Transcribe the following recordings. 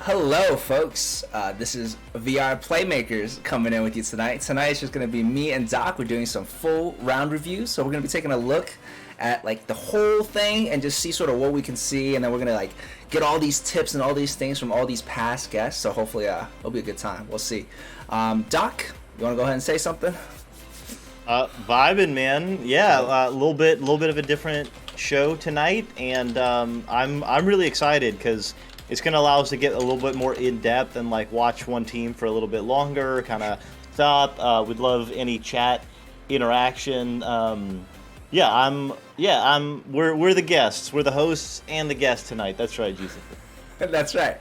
Hello, folks. This is VR Playmakers coming in with you tonight. Tonight it's just going to be me and Doc. We're doing some full round reviews, so we're going to be taking a look at like the whole thing and just see sort of what we can see, and then we're going to like get all these tips and all these things from all these past guests. So hopefully, it'll be a good time. We'll see. Doc, you want to go ahead and say something? Vibing, man. Yeah, a little bit of a different show tonight, and I'm really excited because it's going to allow us to get a little bit more in depth and like watch one team for a little bit longer, kind of stop. We'd love any chat interaction. We're the guests. We're the hosts and the guests tonight. That's right, Jesus. That's right.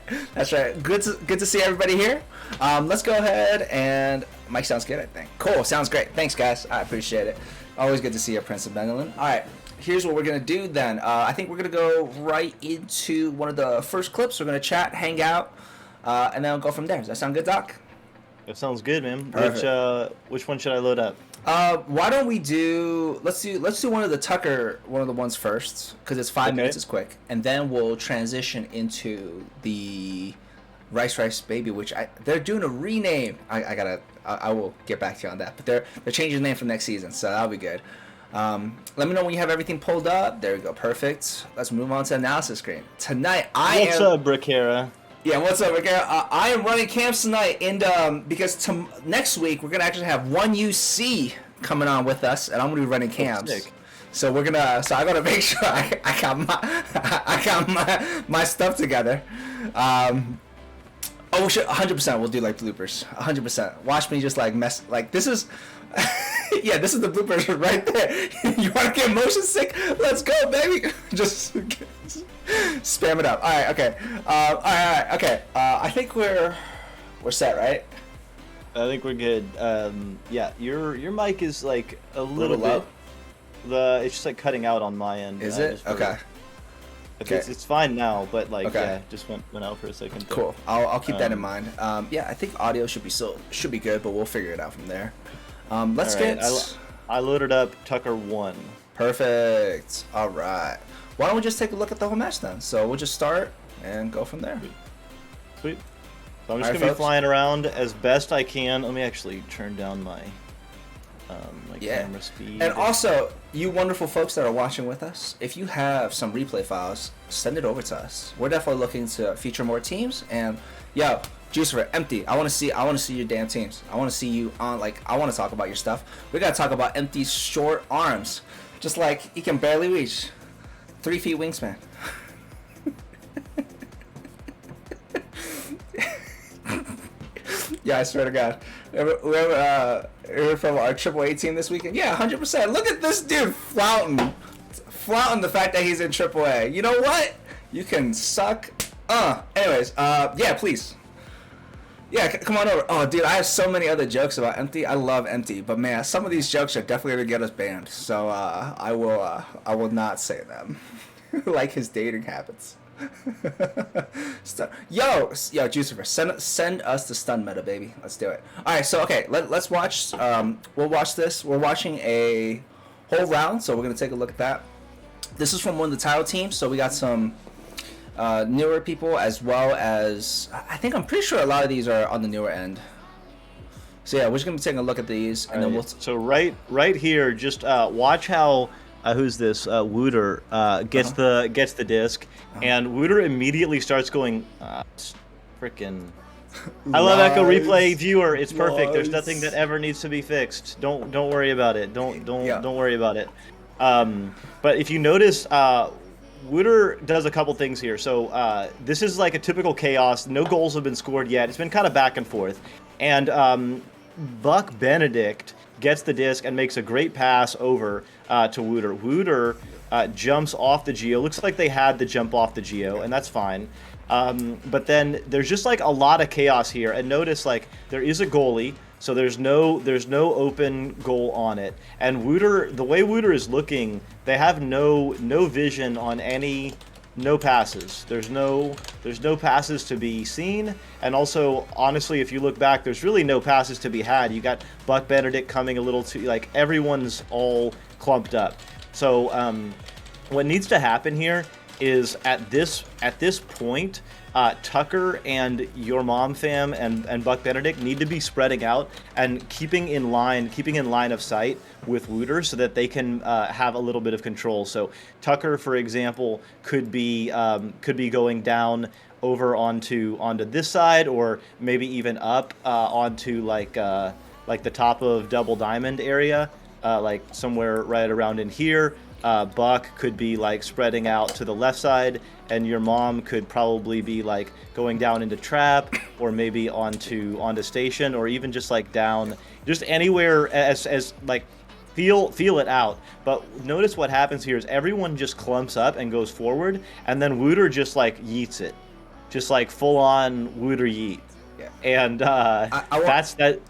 Good to see everybody here. Let's go ahead and Mike sounds good, I think. Cool, sounds great. Thanks, guys. I appreciate it. Always good to see you, Prince of Bengalin. All right, here's what we're gonna do then. I think we're gonna go right into one of the first clips. We're gonna chat, hang out, and then we'll go from there. Does that sound good, Doc? That sounds good, man. Perfect. Which one should I load up? Why don't we do? Let's do one of the ones first, because it's 5 minutes. It's quick, and then we'll transition into the Rice Baby, which they're doing a rename. I will get back to you on that, but they're changing the name for next season, so that'll be good. Let me know when you have everything pulled up. There we go, perfect. Let's move on to the analysis screen. Tonight, What's up, Brickera? Yeah, what's up, Rick? I am running camps tonight, and because next week we're gonna actually have one UC coming on with us, and I'm gonna be running camps. So I gotta make sure I got my stuff together. We should 100%. We'll do like bloopers. 100%. Watch me just like mess. Like this is. Yeah, this is the bloopers right there. You want to get motion sick? Let's go, baby. Just spam it up. All right, okay. All right, okay. I think we're set, right? I think we're good. Yeah, your mic is like a little bit. It's just like cutting out on my end. Is it? Okay. It's fine now, but like yeah, just went out for a second. Cool. I'll keep that in mind. Yeah, I think audio should be good, but we'll figure it out from there. Let's get. I loaded up Tucker 1. Perfect. All right. Why don't we just take a look at the whole match then? So we'll just start and go from there. Sweet. So I'm just gonna be flying around as best I can. Let me actually turn down my camera speed. And also, you wonderful folks that are watching with us, if you have some replay files, send it over to us. We're definitely looking to feature more teams. And yo, Juicer, empty. I want to see your damn teams. I want to see you on. I want to talk about your stuff. We gotta talk about Empty's short arms, just like he can barely reach 3 feet wingspan. Yeah, I swear to God. Whoever from our AAA team this weekend, yeah, 100%. Look at this dude flouting the fact that he's in AAA. You know what? You can suck. Anyways, yeah, please. Yeah, come on over. Oh, dude, I have so many other jokes about Empty. I love Empty, but man, some of these jokes are definitely gonna get us banned. So I will not say them. Like his dating habits. Yo, Jucifer, send us the stun meta, baby. Let's do it. All right, so okay, let's watch. We'll watch this. We're watching a whole round, so we're gonna take a look at that. This is from one of the TTao teams, so we got some newer people as well as I'm pretty sure a lot of these are on the newer end. So yeah, we're just gonna be taking a look at these, and then we'll. So right here, just watch how. Who's this? Wooter gets the disc, and Wooter immediately starts going, frickin'. I love Echo Replay Viewer. It's perfect. There's nothing that ever needs to be fixed. Don't worry about it. Don't worry about it. But if you notice, Wooter does a couple things here. So this is like a typical chaos. No goals have been scored yet. It's been kind of back and forth, and Buck Benedict gets the disc and makes a great pass over to Wooter. Wooter jumps off the Geo. Looks like they had the jump off the Geo, and that's fine. But then there's just like a lot of chaos here. And notice like there is a goalie, so there's no open goal on it. And Wooter, the way Wooter is looking, they have no vision on any. No passes. There's no passes to be seen, and also honestly, if you look back, there's really no passes to be had. You got Buck Benedict coming a little too, like everyone's all clumped up. So what needs to happen here is at this point, Tucker and your mom fam and Buck Benedict need to be spreading out and keeping in line of sight with Wooter so that they can have a little bit of control. So Tucker, for example, could be going down over onto this side, or maybe even up onto like the top of Double Diamond area, like somewhere right around in here. Buck could be like spreading out to the left side, and your mom could probably be like going down into Trap, or maybe onto Station, or even just like down, just anywhere as like feel it out. But notice what happens here is everyone just clumps up and goes forward, and then Wooter just like yeets it, just like full on Wooter yeet. Yeah. And that's that.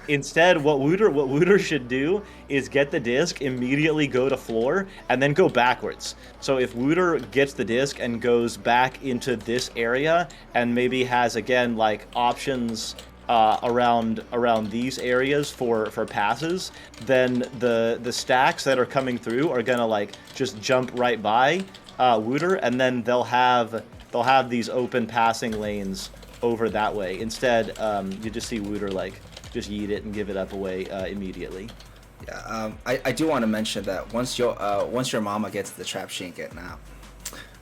Instead, what Wooter should do is get the disc, immediately go to floor, and then go backwards. So if Wooter gets the disc and goes back into this area, and maybe has again like options around these areas for passes, then the stacks that are coming through are gonna like just jump right by Wooter, and then they'll have these open passing lanes over that way. Instead, you just see Wooter like just yeet it and give it up away immediately. Yeah, I do want to mention that once your mama gets the trap, she ain't getting out.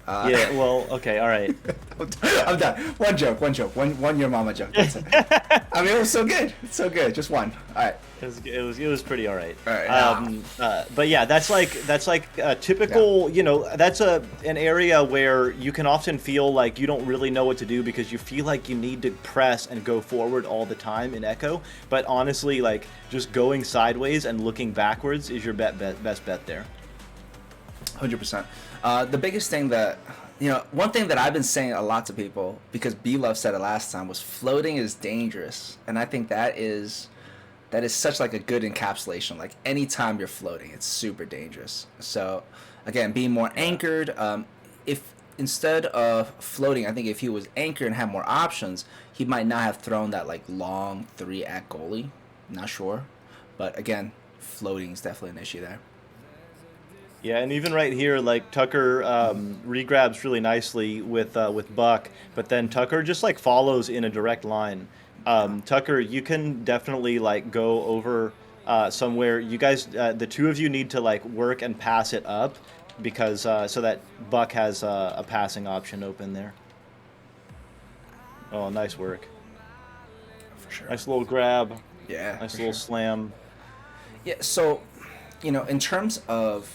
Yeah, well, okay, all right. I'm done. One joke. One your mama joke. That's it. I mean, it was so good. It's so good. Just one. All right. It was pretty all right. All right. But yeah, that's like a typical. Yeah. You know, that's an area where you can often feel like you don't really know what to do because you feel like you need to press and go forward all the time in Echo. But honestly, like just going sideways and looking backwards is your best bet there. 100%. The biggest thing that, one thing that I've been saying a lot to people, because B-Love said it last time, was floating is dangerous. And I think that is such like a good encapsulation. Like anytime you're floating, it's super dangerous. So again, being more anchored, if instead of floating, I think if he was anchored and had more options, he might not have thrown that like long 3 at goalie. Not sure. But again, floating is definitely an issue there. Yeah, and even right here, like Tucker regrabs really nicely with Buck, but then Tucker just like follows in a direct line. Tucker, you can definitely like go over somewhere. You guys, the two of you need to like work and pass it up, because so that Buck has a passing option open there. Oh, nice work. For sure. Nice little grab. Yeah. Nice little slam. Yeah. So, in terms of,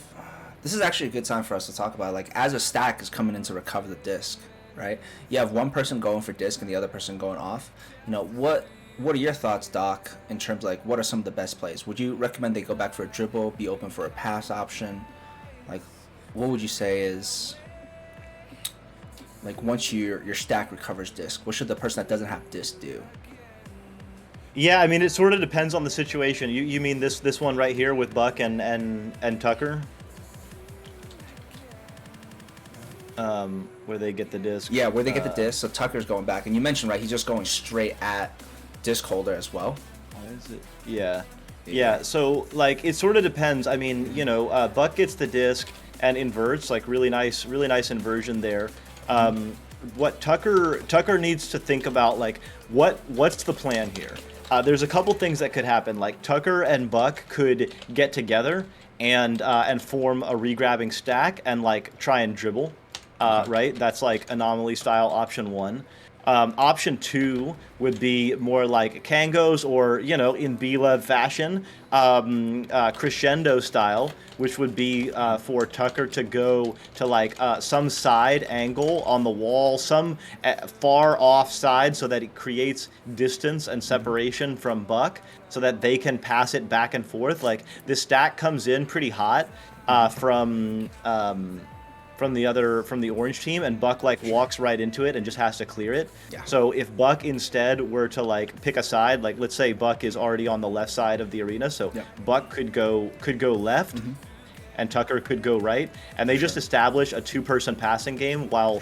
this is actually a good time for us to talk about, like, as a stack is coming in to recover the disc, right? You have one person going for disc and the other person going off. What are your thoughts, Doc, in terms of, like, what are some of the best plays? Would you recommend they go back for a dribble, be open for a pass option? Like, what would you say is, like, once your stack recovers disc, what should the person that doesn't have disc do? Yeah, I mean, it sort of depends on the situation. You mean this one right here with Buck and Tucker? Where they get the disc. Yeah, where they get the disc. So Tucker's going back, and you mentioned, right, he's just going straight at disc holder as well. What is it? Yeah. So like it sort of depends. I mean, Buck gets the disc and inverts, like really nice inversion there. What Tucker needs to think about, like what's the plan here? There's a couple things that could happen. Like Tucker and Buck could get together and form a regrabbing stack and like try and dribble. Right? That's like anomaly style option 1. Option 2 would be more like Kangos, or, in B-Lev fashion, crescendo style, which would be for Tucker to go to like some side angle on the wall, some far off side, so that it creates distance and separation from Buck, so that they can pass it back and forth. Like this stack comes in pretty hot from the orange team, and Buck like walks right into it and just has to clear it. Yeah. So if Buck instead were to like pick a side, like let's say Buck is already on the left side of the arena, so Buck could go left, and Tucker could go right, and they just establish a 2-person passing game while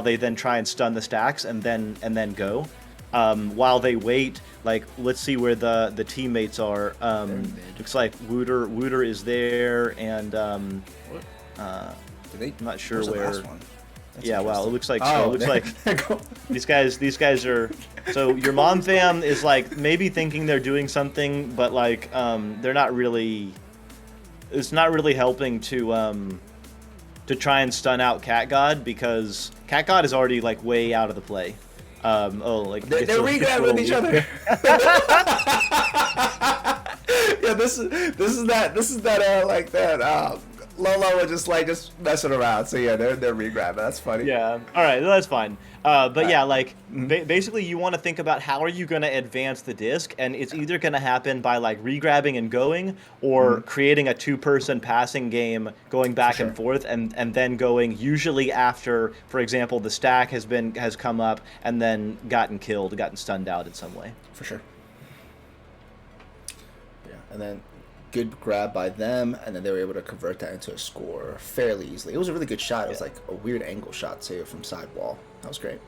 they then try and stun the stacks and then go. While they wait, like let's see where the teammates are. Looks like Wooter is there, and I'm not sure where's the where. last one? That's Yeah, wow, it looks like oh, it looks like these guys are. So your mom fam is like maybe thinking they're doing something, but like they're not really. It's not really helping to try and stun out Cat God, because Cat God is already like way out of the play. Like they're re-grabbing with each other. Yeah, this is that like that. Lolo was just messing around. So yeah, they're re-grabbing. That's funny. Yeah. All right, that's fine. But yeah, like Mm-hmm. basically, you want to think about how are you going to advance the disc, and it's either going to happen by like re-grabbing and going, or creating a two-person passing game, going back and forth, and then going usually after, for example, the stack has come up and then gotten stunned out in some way. For sure. Yeah, and then good grab by them, and then they were able to convert that into a score fairly easily. It was a really good shot. It was like a weird angle shot too from sidewall. That was great.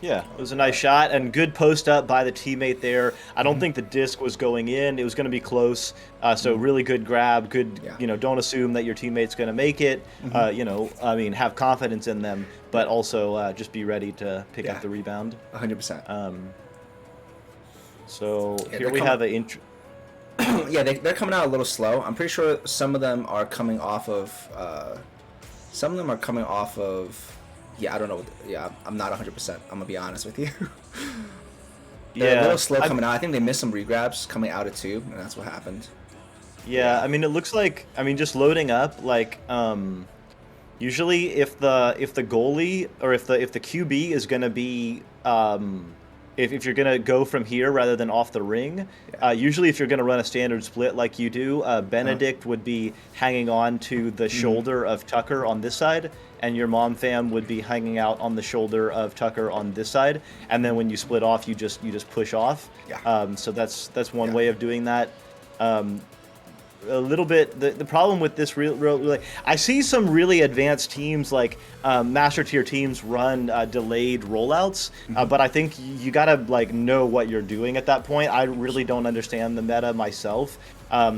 Yeah, it was a nice shot and good post up by the teammate there. I don't think the disc was going in. It was going to be close. So really good grab. Good, don't assume that your teammate's going to make it. Have confidence in them, but also just be ready to pick up the rebound. 100%. So here we have an yeah, they're coming out a little slow. I'm pretty sure some of them are coming off of. Yeah, I don't know. Yeah, I'm not 100%. I'm gonna be honest with you. They're a little slow coming out. I think they missed some regrabs coming out of tube, and that's what happened. Yeah, I mean, it looks like, just loading up, like, usually if the goalie or if the QB is gonna be if you're gonna go from here rather than off the ring, usually if you're gonna run a standard split like you do, Benedict would be hanging on to the shoulder of Tucker on this side, and your mom fam would be hanging out on the shoulder of Tucker on this side, and then when you split off, you just push off. Yeah. So that's one way of doing that. A little bit the problem with this really, I see some really advanced teams like master tier teams run delayed rollouts, but I think you gotta like know what you're doing at that point. I really don't understand the meta myself,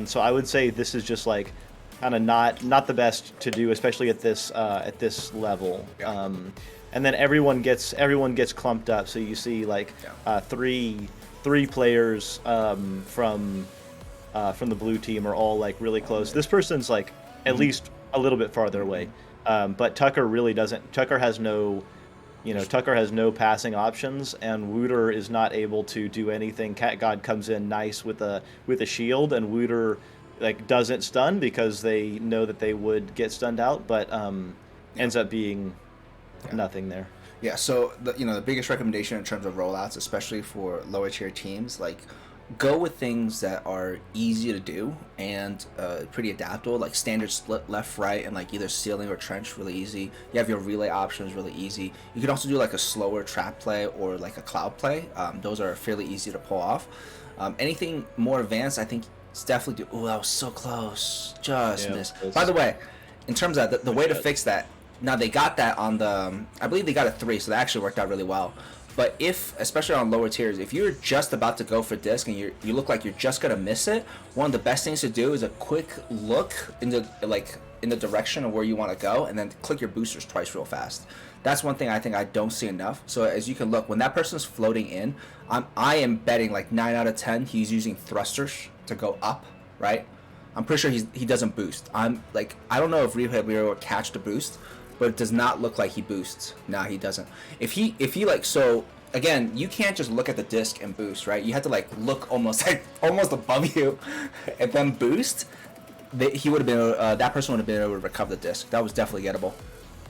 so I would say this is just like kind of not the best to do, especially at this level. And then everyone gets clumped up, so you see like three players from the blue team are all like really close. This person's like at least a little bit farther away, but Tucker really doesn't. Tucker has no passing options, and Wooter is not able to do anything. Cat God comes in nice with a shield, and Wooter like doesn't stun because they know that they would get stunned out, but ends up being nothing there. Yeah. So the biggest recommendation in terms of rollouts, especially for lower tier teams, like, go with things that are easy to do and pretty adaptable, like standard split left, right, and like either ceiling or trench, really easy. You have your relay options, really easy. You can also do like a slower trap play or like a cloud play. Those are fairly easy to pull off. Anything more advanced, I think it's definitely do. Oh, that was so close. Just missed. By the way, in terms of the way to fix that, now they got that on the, I believe they got a 3, so that actually worked out really well. But especially on lower tiers, if you're just about to go for disc and you look like you're just gonna miss it, one of the best things to do is a quick look in the direction of where you want to go, and then click your boosters twice real fast. That's one thing I think I don't see enough. So as you can look, when that person's floating in, I am betting like 9 out of 10 he's using thrusters to go up, right? I'm pretty sure he doesn't boost. I don't know if Replay will catch the boost, but it does not look like he boosts. Nah, he doesn't. If he like, so again, you can't just look at the disc and boost, right? You have to like look almost above you and then boost. He would have been that person would have been able to recover the disc. That was definitely gettable.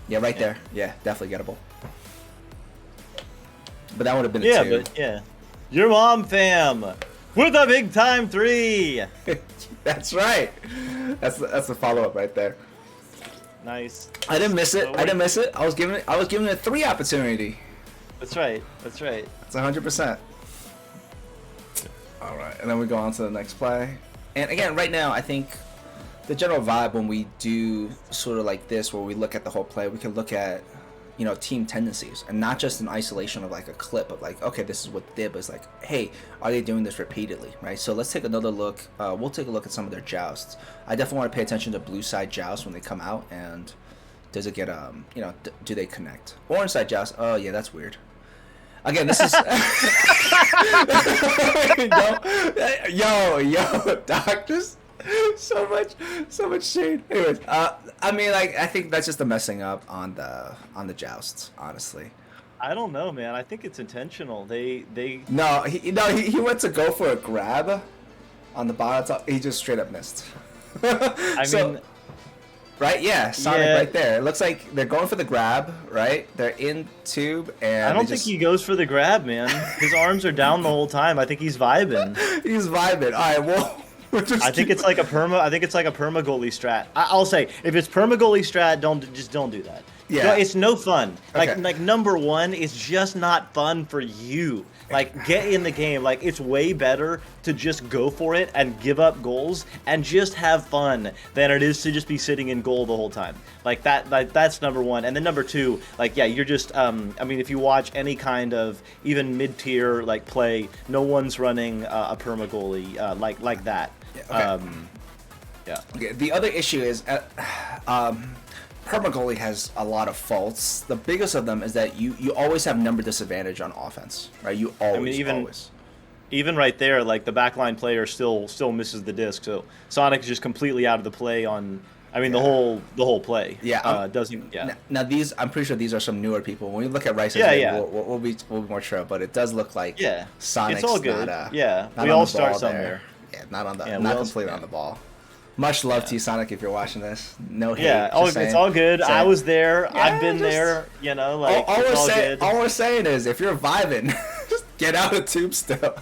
Yeah, right there. Yeah, definitely gettable. But that would have been a 2. But your mom fam with a big time 3. That's right. That's the follow up right there. Nice. I didn't miss it. I was giving it a 3 opportunity. That's right. That's 100%. All right, and then we go on to the next play. And again, right now, I think the general vibe when we do sort of like this, where we look at the whole play, we can look at, team tendencies, and not just an isolation of like a clip of like, okay, this is what they did, but it's like, hey, are they doing this repeatedly, right? So let's take another look. We'll take a look at some of their jousts. I definitely want to pay attention to blue side jousts when they come out, and does it get do they connect? Or inside joust? Oh yeah, that's weird. Again, this is yo, Doc, just so much shade. Anyways, I mean, like, I think that's just the messing up on the jousts, honestly. I don't know, man. I think it's intentional. They No, he went to go for a grab on the bottom. He just straight up missed. I mean, right? Yeah, Sonic right there. It looks like they're going for the grab, right? They're in tube, and I don't think he goes for the grab, man. His arms are down the whole time. I think he's vibing. He's vibing. All right, well. I think it's like a perma goalie strat. I'll say, if it's perma goalie strat, don't do that. Yeah, no, it's no fun. Okay. Like number one, it's just not fun for you. Like, get in the game. Like, it's way better to just go for it and give up goals and just have fun than it is to just be sitting in goal the whole time. Like that's number one. And then number two, like, yeah, you're just I mean, if you watch any kind of even mid-tier like play, no one's running a perma goalie like that. Yeah. Okay. Yeah. Okay. The other issue is permagoalie has a lot of faults. The biggest of them is that you always have number disadvantage on offense, right? You always, always. Even right there, like, the backline player still misses the disc, so Sonic's just completely out of the play on. I mean, the whole play. Yeah. Doesn't. Yeah. Now these, I'm pretty sure these are some newer people. When we look at Rice's, we'll be more true, but it does look like Sonic's it's all good. Not, not we all start somewhere. Yeah, not completely on the ball. Much love to you, Sonic, if you're watching this. No hate. Yeah, it's all good. I was there. Yeah, I've been there. You know, like, all we're saying is, if you're vibing, just get out of the tube still.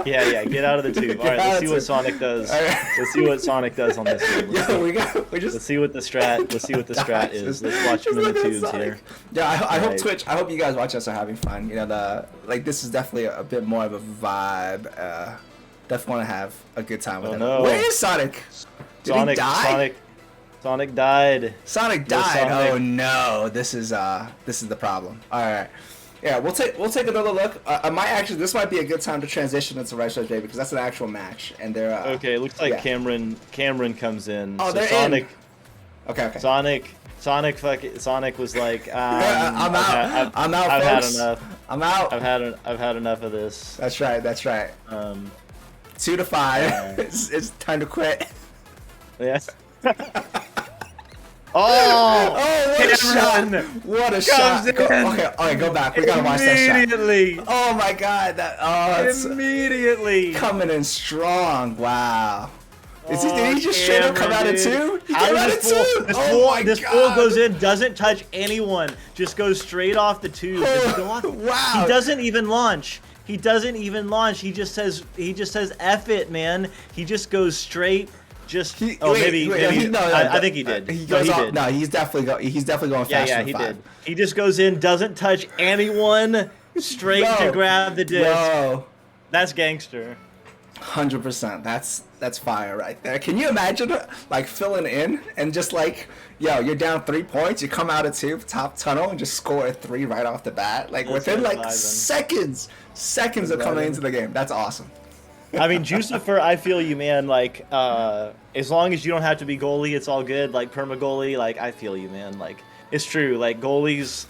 yeah, get out of the tube. All right, let's see what Sonic does. Right. Let's see what Sonic does on this one. Let's see what the strat is. Let's watch him in the tubes here. Yeah, I hope Twitch. I hope you guys watch us are having fun. You know, this is definitely a bit more of a vibe. Definitely want to have a good time with him. No. Where is Sonic? Did he die? Sonic died. Sonic died. Oh no, this is the problem. All right, yeah, we'll take another look. This might be a good time to transition into Right Stretch Baby, because that's an actual match, and they're okay. It looks like Cameron comes in. Oh, so they're Sonic. In. Okay. Sonic was like, I'm out. I've had enough. I'm out. I've had enough of this. That's right. 2 to 5. It's time to quit. Yes. What a shot! What a shot! Okay, go back. We gotta watch that shot. Immediately. Oh my God! Immediately coming in strong. Wow. Did he just straight up come out of two? He came out of two. This ball goes in, doesn't touch anyone, just goes straight off the tube. Wow. He doesn't even launch. He just says F it, man. He just goes straight. Maybe. I think he did. He goes off. No, he's definitely going faster. Yeah, he did. He just goes in, doesn't touch anyone, straight to grab the disc. No. That's gangster. 100%. That's fire right there. Can you imagine like filling in and just like, you're down 3 points, you come out of two, top tunnel, and just score a 3 right off the bat, like within like seconds of coming into the game. That's awesome. I mean, Jucifer, I feel you, man. Like, as long as you don't have to be goalie, it's all good. Like, perma goalie, like, I feel you, man. Like, it's true. Like, goalies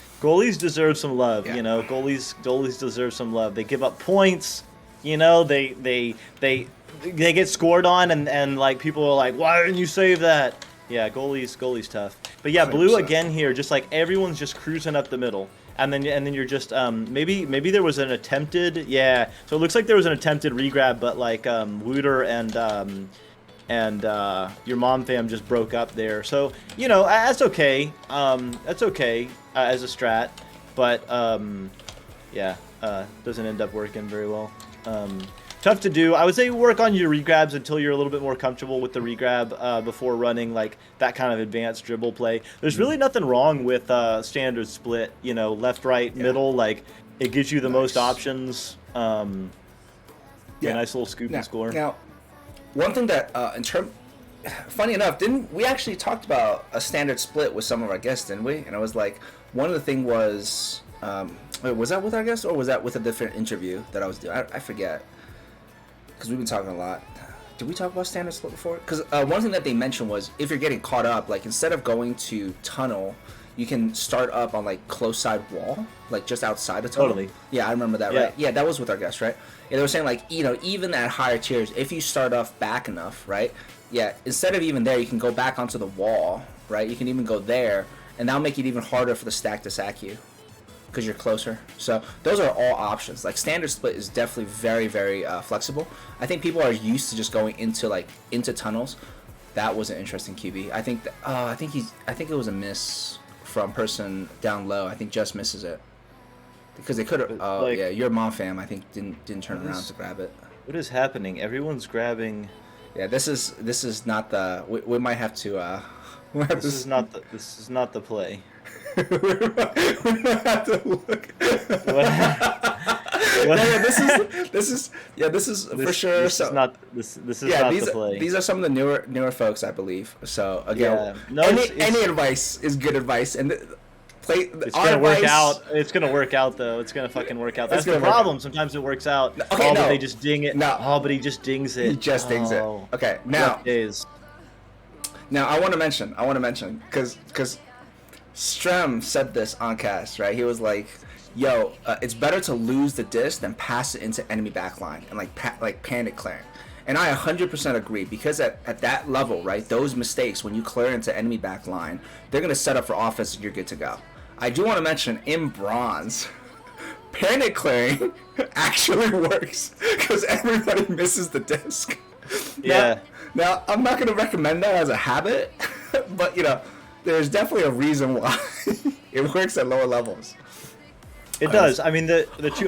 deserve some love. You know, goalies deserve some love. They give up points. You know, they get scored on, and like, people are like, why didn't you save that? Yeah, goalie's tough. But yeah, 100%. Blue again here, just like everyone's just cruising up the middle. And then you're just maybe there was an attempted so it looks like there was an attempted regrab, but like Wooter and your mom fam just broke up there, so you know that's okay as a strat, but doesn't end up working very well. Tough to do. I would say work on your regrabs until you're a little bit more comfortable with the regrab before running like that kind of advanced dribble play. There's really nothing wrong with standard split, you know, left, right, middle. Like, it gives you the most options. Nice little scoop and score. Now, one thing that funny enough, didn't we actually talked about a standard split with some of our guests, didn't we? And I was like, one of the thing was, was that with our guests or was that with a different interview that I was doing? I forget. Because we've been talking a lot. did we talk about standard split before? Because one thing that they mentioned was if you're getting caught up, like instead of going to tunnel, you can start up on like close side wall, like just outside of tunnel. Totally. Yeah, I remember that. Right. Yeah, that was with our guest, right? Yeah, they were saying like even at higher tiers, if you start off back enough, right? Yeah, instead of even there, you can go back onto the wall, right? You can even go there, and that'll make it even harder for the stack to sack you because you're closer. So those are all options. Like standard split is definitely very, very flexible. I think people are used to just going into tunnels. That was an interesting QB. I think I think it was a miss from person down low. I think just misses it because they could have. Yeah, your mom fam I think didn't turn around to grab it. What is happening? Everyone's grabbing. Yeah, this is not the. We might have to. This is not the play. we might have to look. What? Yeah, this is for sure. This is not the play. These are some of the newer folks, I believe. So again, any advice is good advice, and it's gonna work out. It's gonna work out though. It's gonna fucking work out. That's the problem. Sometimes it works out. Okay, but they just ding it. No. But he just dings it. He just dings it. Okay, now I want to mention because Strem said this on cast, right? He was like, "Yo, it's better to lose the disc than pass it into enemy backline and like panic clearing." And I 100% agree because at that level, right, those mistakes when you clear into enemy backline, they're gonna set up for offense and you're good to go. I do want to mention in bronze, panic clearing actually works because everybody misses the disc. Yeah. Now I'm not gonna recommend that as a habit, but there's definitely a reason why it works at lower levels. It does. I mean, the two.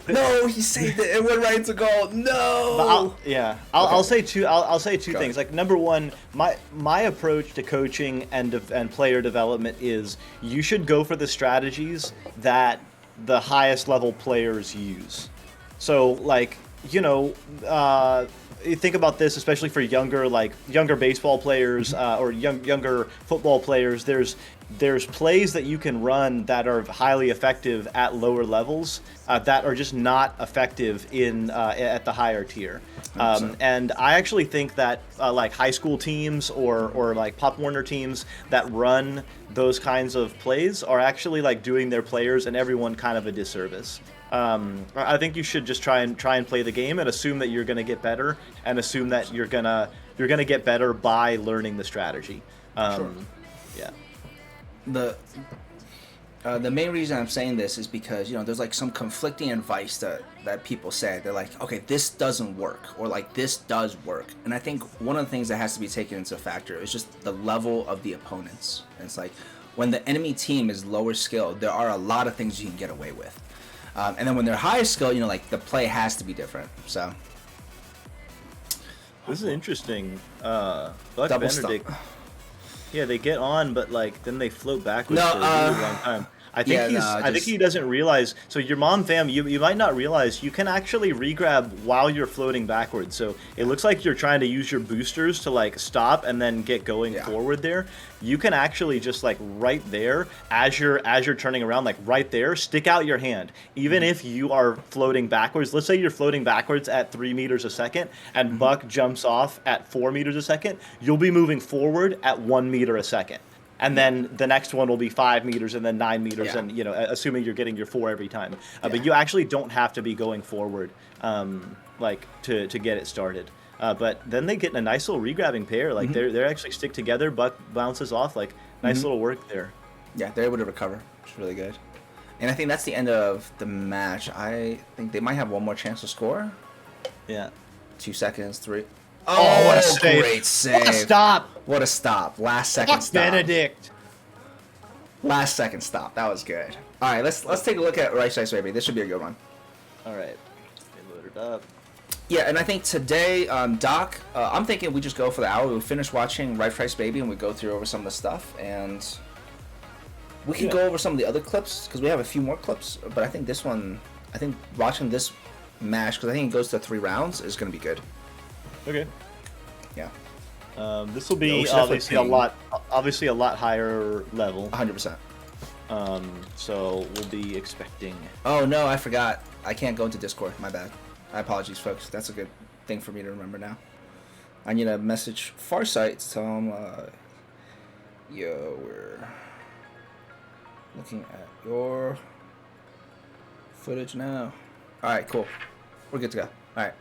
No, he saved it. It went right to goal. No. I'll say two. I'll say two things. Like number one, my approach to coaching and player development is you should go for the strategies that the highest level players use. So like you think about this, especially for younger baseball players or younger football players. There's plays that you can run that are highly effective at lower levels that are just not effective at the higher tier. And I actually think that like high school teams or like Pop Warner teams that run those kinds of plays are actually like doing their players and everyone kind of a disservice. I think you should just try and play the game and assume that you're going to get better and assume that you're gonna get better by learning the strategy. Sure. Yeah. The main reason I'm saying this is because there's like some conflicting advice that people say. They're like, okay, this doesn't work, or like this does work. And I think one of the things that has to be taken into factor is just the level of the opponents. And it's like when the enemy team is lower skilled, there are a lot of things you can get away with. And then when they're higher skilled, like the play has to be different. So this is interesting. Buck Double Benedict. stop. Yeah, they get on, but like then they float backwards No, for a really long time. I think he doesn't realize. So your mom fam, you might not realize you can actually regrab while you're floating backwards. So it looks like you're trying to use your boosters to like stop and then get going forward there. You can actually just like right there as you're turning around, like right there, stick out your hand. Even if you are floating backwards, let's say you're floating backwards at 3 meters a second and Buck jumps off at 4 meters a second, you'll be moving forward at 1 meter a second. And then the next one will be 5 meters and then 9 meters, and assuming you're getting your 4 every time. But you actually don't have to be going forward, like to get it started. But then they get in a nice little regrabbing pair. Like they're actually stick together. Buck bounces off. Like nice little work there. Yeah, they're able to recover. It's really good. And I think that's the end of the match. I think they might have one more chance to score. Yeah. 2 seconds, 3. Oh, what a save. Great save. What a stop. What a stop. Last second stop. Benedict. Last second stop. That was good. All right, let's take a look at Right Slice Baby. This should be a good one. All right. They loaded up. Yeah, and I think today, Doc, I'm thinking we just go for the hour. We finish watching Right Price Baby and we go through over some of the stuff. And we can go over some of the other clips because we have a few more clips. But I think this one, watching this match, because I think it goes to 3 rounds, is going to be good. Okay. Yeah. This will be obviously a lot higher level. 100%. So we'll be expecting. Oh no, I forgot. I can't go into Discord. My bad. My apologies, folks. That's a good. thing for me to remember now. I need to message Farsight to tell him, yo, we're looking at your footage now. All right, cool. We're good to go. All right.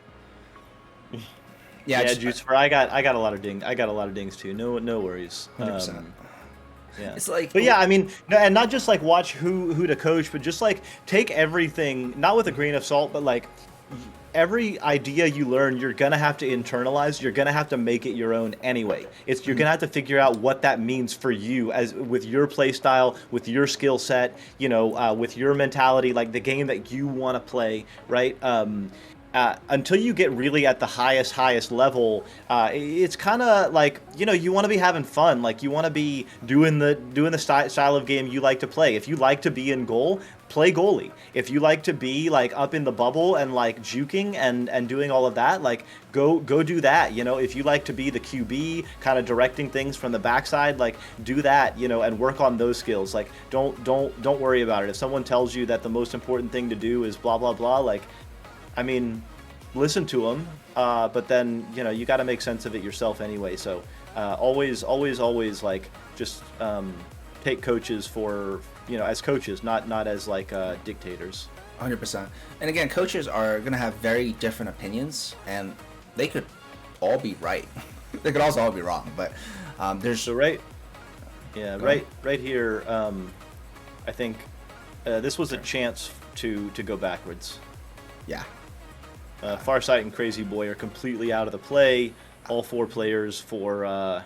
Yeah, Juice. For I got a lot of dings too. No worries. 100%. Yeah. It's like, but yeah, I mean, and not just like watch who to coach, but just like take everything not with a grain of salt, but like every idea you learn, you're gonna have to internalize. You're gonna have to make it your own anyway. You're gonna have to figure out what that means for you as with your play style, with your skill set, with your mentality, like the game that you want to play, right? Until you get really at the highest level, it's kind of like you want to be having fun, like you want to be doing the style of game you like to play. If you like to be in goal, play goalie. If you like to be like up in the bubble and like juking and doing all of that, like go do that. If you like to be the QB, kind of directing things from the backside, like do that. And work on those skills. Like don't worry about it. If someone tells you that the most important thing to do is blah blah blah, like, I mean, listen to them, but then you got to make sense of it yourself anyway. So always, like just take coaches for as coaches, not as like dictators. 100%. And again, coaches are gonna have very different opinions, and they could all be right. They could also all be wrong. But there's right here. I think this was a chance to go backwards. Yeah. Farsight and Crazy Boy are completely out of the play. All 4 players for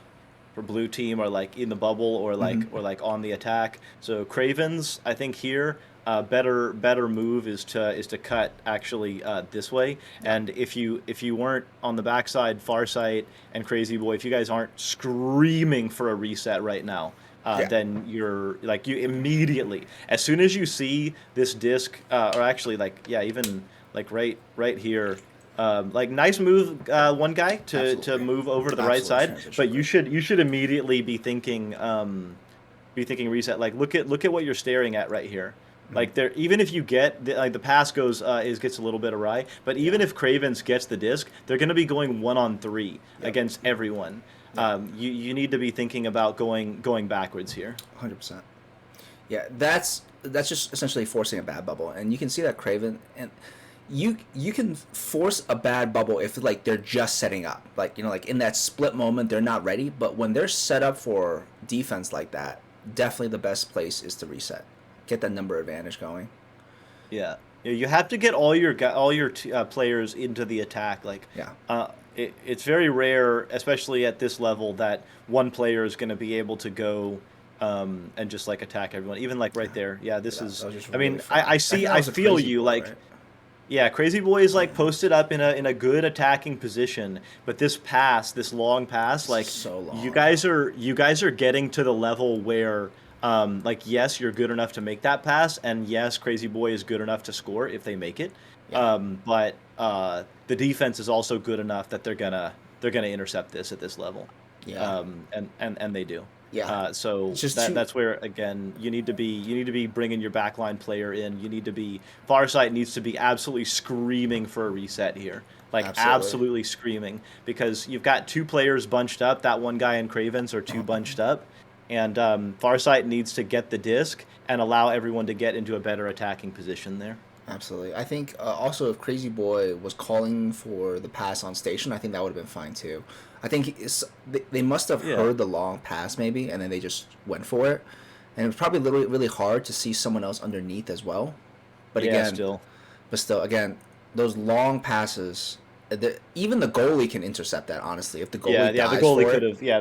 blue team are like in the bubble or like on the attack. So Cravens, I think here, better move is to cut actually this way. And if you weren't on the backside, Farsight and Crazy Boy, if you guys aren't screaming for a reset right now, then you're like, you immediately, as soon as you see this disc, or actually like even like right here, like nice move, one guy to move over to the right side, but you should immediately be thinking reset. Like look at what you're staring at right here. Like there, even if you get the pass gets a little bit awry, but even if Cravens gets the disc, they're going to be going 1-on-3 against everyone. You need to be thinking about going backwards here. 100%. Yeah, that's just essentially forcing a bad bubble, and you can see that Craven, and you can force a bad bubble if like they're just setting up, like like in that split moment they're not ready, but when they're set up for defense like that, definitely the best place is to reset, get that number advantage going. Yeah, you have to get all your players into the attack. Like, it's very rare, especially at this level, that one player is going to be able to go and just like attack everyone. Even like right there. Yeah, this is. I mean, I feel you. Like, right? Yeah, Crazy Boy is like posted up in a good attacking position, but this long pass, like so long. you guys are getting to the level where. Like, yes, you're good enough to make that pass, and yes, Crazy Boy is good enough to score if they make it. But the defense is also good enough that they're gonna intercept this at this level. Yeah. And they do. Yeah. So that's where again you need to be bringing your backline player in. You need to be Farsight needs to be absolutely screaming for a reset here. Like absolutely screaming, because you've got 2 players bunched up. That one guy and Cravens are 2 bunched up. And Farsight needs to get the disc and allow everyone to get into a better attacking position there. Absolutely. I think also if Crazy Boy was calling for the pass on station, I think that would have been fine too. I think they must have heard the long pass maybe, and then they just went for it. And it was probably really hard to see someone else underneath as well. But still, again, those long passes... even the goalie can intercept that. Honestly, if the goalie the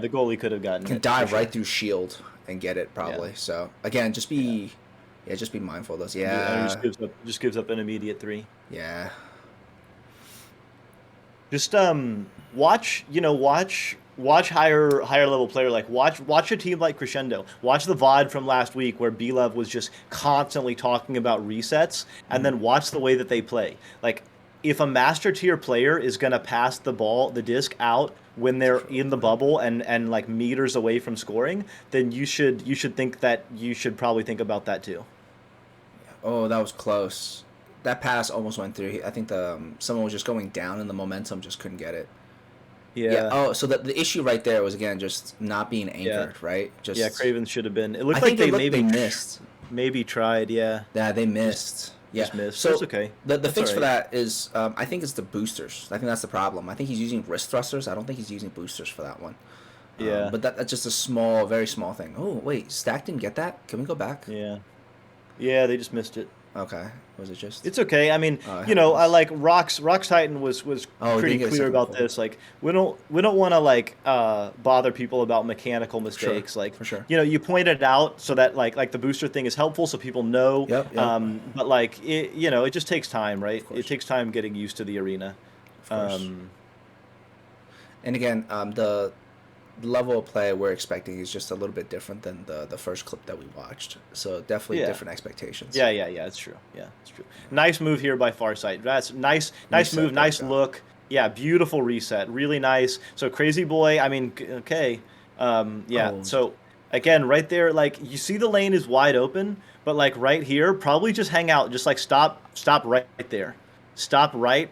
goalie could have gotten can it, dive right through shield and get it probably. So again, just be mindful of those. Yeah, just gives up an immediate 3. Yeah. Just watch higher level player, like watch a team like Crescendo. Watch the VOD from last week where B-Love was just constantly talking about resets, and then watch the way that they play. Like, if a master tier player is going to pass the disc out when they're in the bubble and like meters away from scoring, then you should think that you should probably think about that too. Oh, that was close. that pass almost went through. I think someone was just going down and the momentum just couldn't get it. Yeah. Yeah. Oh, so the issue right there was again just not being Yeah. anchored, right? Yeah, Just Craven should have been. It I looked like think they they maybe missed. maybe tried. Yeah, Yeah, they just missed. Yeah. just missed. That's So okay. the That's all fix for right. that is I think it's the boosters. I think that's the problem. I think he's using wrist thrusters. I don't think he's using boosters for that one. Yeah. But that's just a small, very small thing. Oh wait, Stack didn't get that. Can we go back? Yeah. Yeah, they just missed it. Okay. Was it just? It's okay. I mean, Oh, it I happens. like Rock's Titan was Oh, we pretty didn't get a clear second about pull. this. Like we don't want to like bother people about mechanical Sure, mistakes. Like for sure. you point it out so that like the booster thing is helpful so people know. Yep, yep. But like it just takes time, right? Of It course, takes time getting used to the arena. of course. Um, And again, the level of play we're expecting is just a little bit different than the first clip that we watched. So definitely yeah. different expectations. Yeah, it's true. Yeah, it's true. Nice move here by Farsight. That's nice Reset, move, there we nice go. look. Yeah, beautiful reset. Really nice. So Crazy Boy, I mean, okay. Yeah, Oh, so again, right there, like you see the lane is wide open, but like right here, probably just hang out. Just like stop right there. Stop right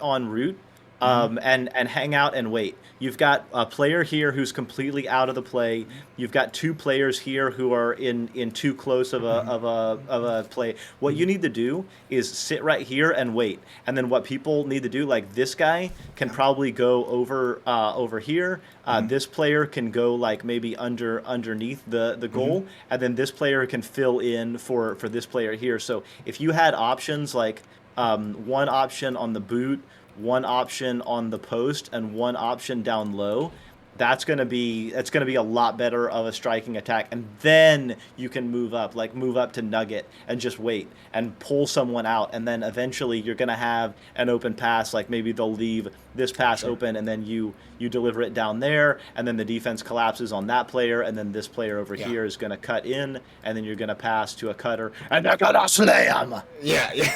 on route. And hang out and wait. You've got a player here who's completely out of the play. You've got two players here who are in too close of a play. What you need to do is sit right here and wait. And then what people need to do, like this guy can probably go over here. This player can go like maybe underneath the goal, and then this player can fill in for this player here. So if you had options like one option on the boot, one option on the post, and one option down low, that's gonna be a lot better of a striking attack. And then you can move up to Nugget and just wait and pull someone out, and then eventually you're gonna have an open pass. Like maybe they'll leave this pass open, and then you deliver it down there, and then the defense collapses on that player, and then this player over Yeah. here is gonna cut in, and then you're gonna pass to a cutter, and they're gonna slam. Yeah, yeah.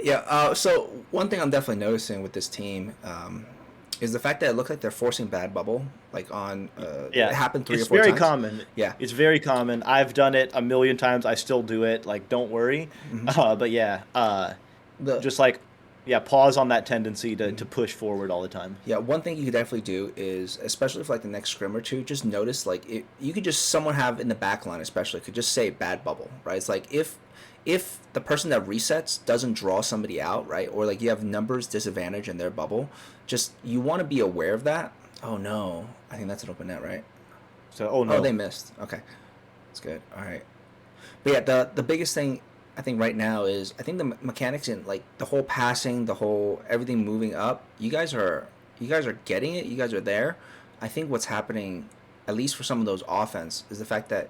Yeah. So one thing I'm definitely noticing with this team is the fact that it looks like they're forcing bad bubble. Like on, Yeah, it happened three it's or four very times. common. Yeah. It's very common. I've done it a million times. I still do it. Like, don't worry. But yeah, The just like, yeah, pause on that tendency to push forward all the time. Yeah, one thing you could definitely do is, especially for like the next scrim or two, just notice like you could just someone have in the back line, especially could just say bad bubble, right? It's like if the person that resets doesn't draw somebody out, right, or like you have numbers disadvantage in their bubble, just you want to be aware of that. Oh no, I think that's an open net, right? So, oh Oh, no. they missed. Okay, that's good. All right, but yeah, the biggest thing I think right now is I think the mechanics in like the whole passing, the whole everything moving up. You guys are getting it. You guys are there. I think what's happening, at least for some of those offense, is the fact that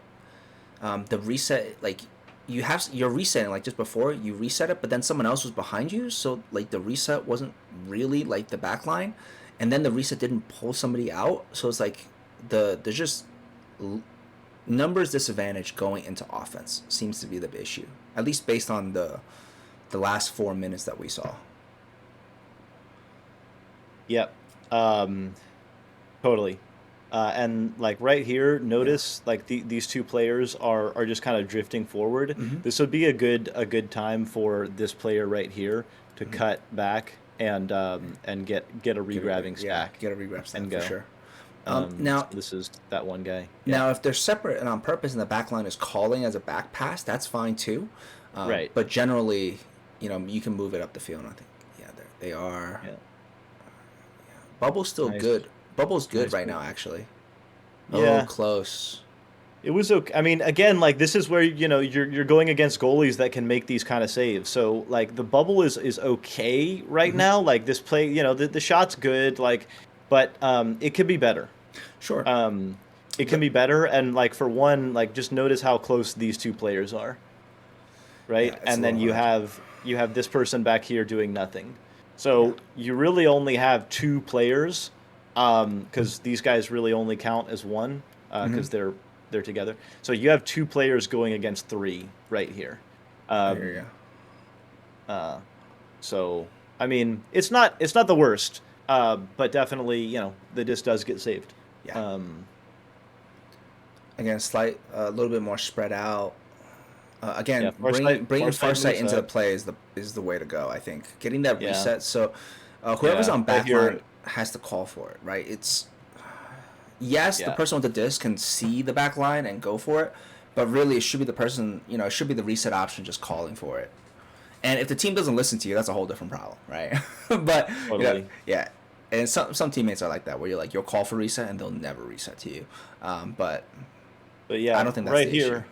the reset, like you're resetting like just before you reset it, but then someone else was behind you, so like the reset wasn't really like the back line, and then the reset didn't pull somebody out, so it's like there's just numbers disadvantage going into offense seems to be the issue, at least based on the last 4 minutes that we saw. Yep. Totally. And like right here, notice like these two players are just kind of drifting forward. This would be a good time for this player right here to cut back and get a regrabbing stack Get a regrab stack and for go. sure. So Now, this is that one guy. now if they're separate and on purpose, and the back line is calling as a back pass, that's fine too. Right. But generally, you can move it up the field. And I think, yeah, they are. Yeah. Bubble's still Nice. good. Bubble's good Nice right move. now, actually. Yeah. Oh, close. It was okay. I mean, again, like this is where you're going against goalies that can make these kind of saves. So like the bubble is okay right now. Like this play, the shot's good. Like, but it could be better. Sure. It can be better. And like for one, like just notice how close these two players are. Right, Yeah, it's and a then little hard. you have this person back here doing nothing. So you really only have two players, because these guys really only count as one, because they're together. So you have two players going against three right here. I hear ya. So I mean, it's not the worst, but definitely the disc does get saved. Yeah. Again, a little bit more spread out. Again, bringing Farsight into the play is the way to go. I think getting that reset. So whoever's on backline has to call for it, right? It's the person with the disc can see the backline and go for it, but really it should be the person. It should be the reset option just calling for it. And if the team doesn't listen to you, that's a whole different problem, right? But totally. And some teammates are like that, where you'll call for reset and they'll never reset to you. But yeah, I don't think that's the issue.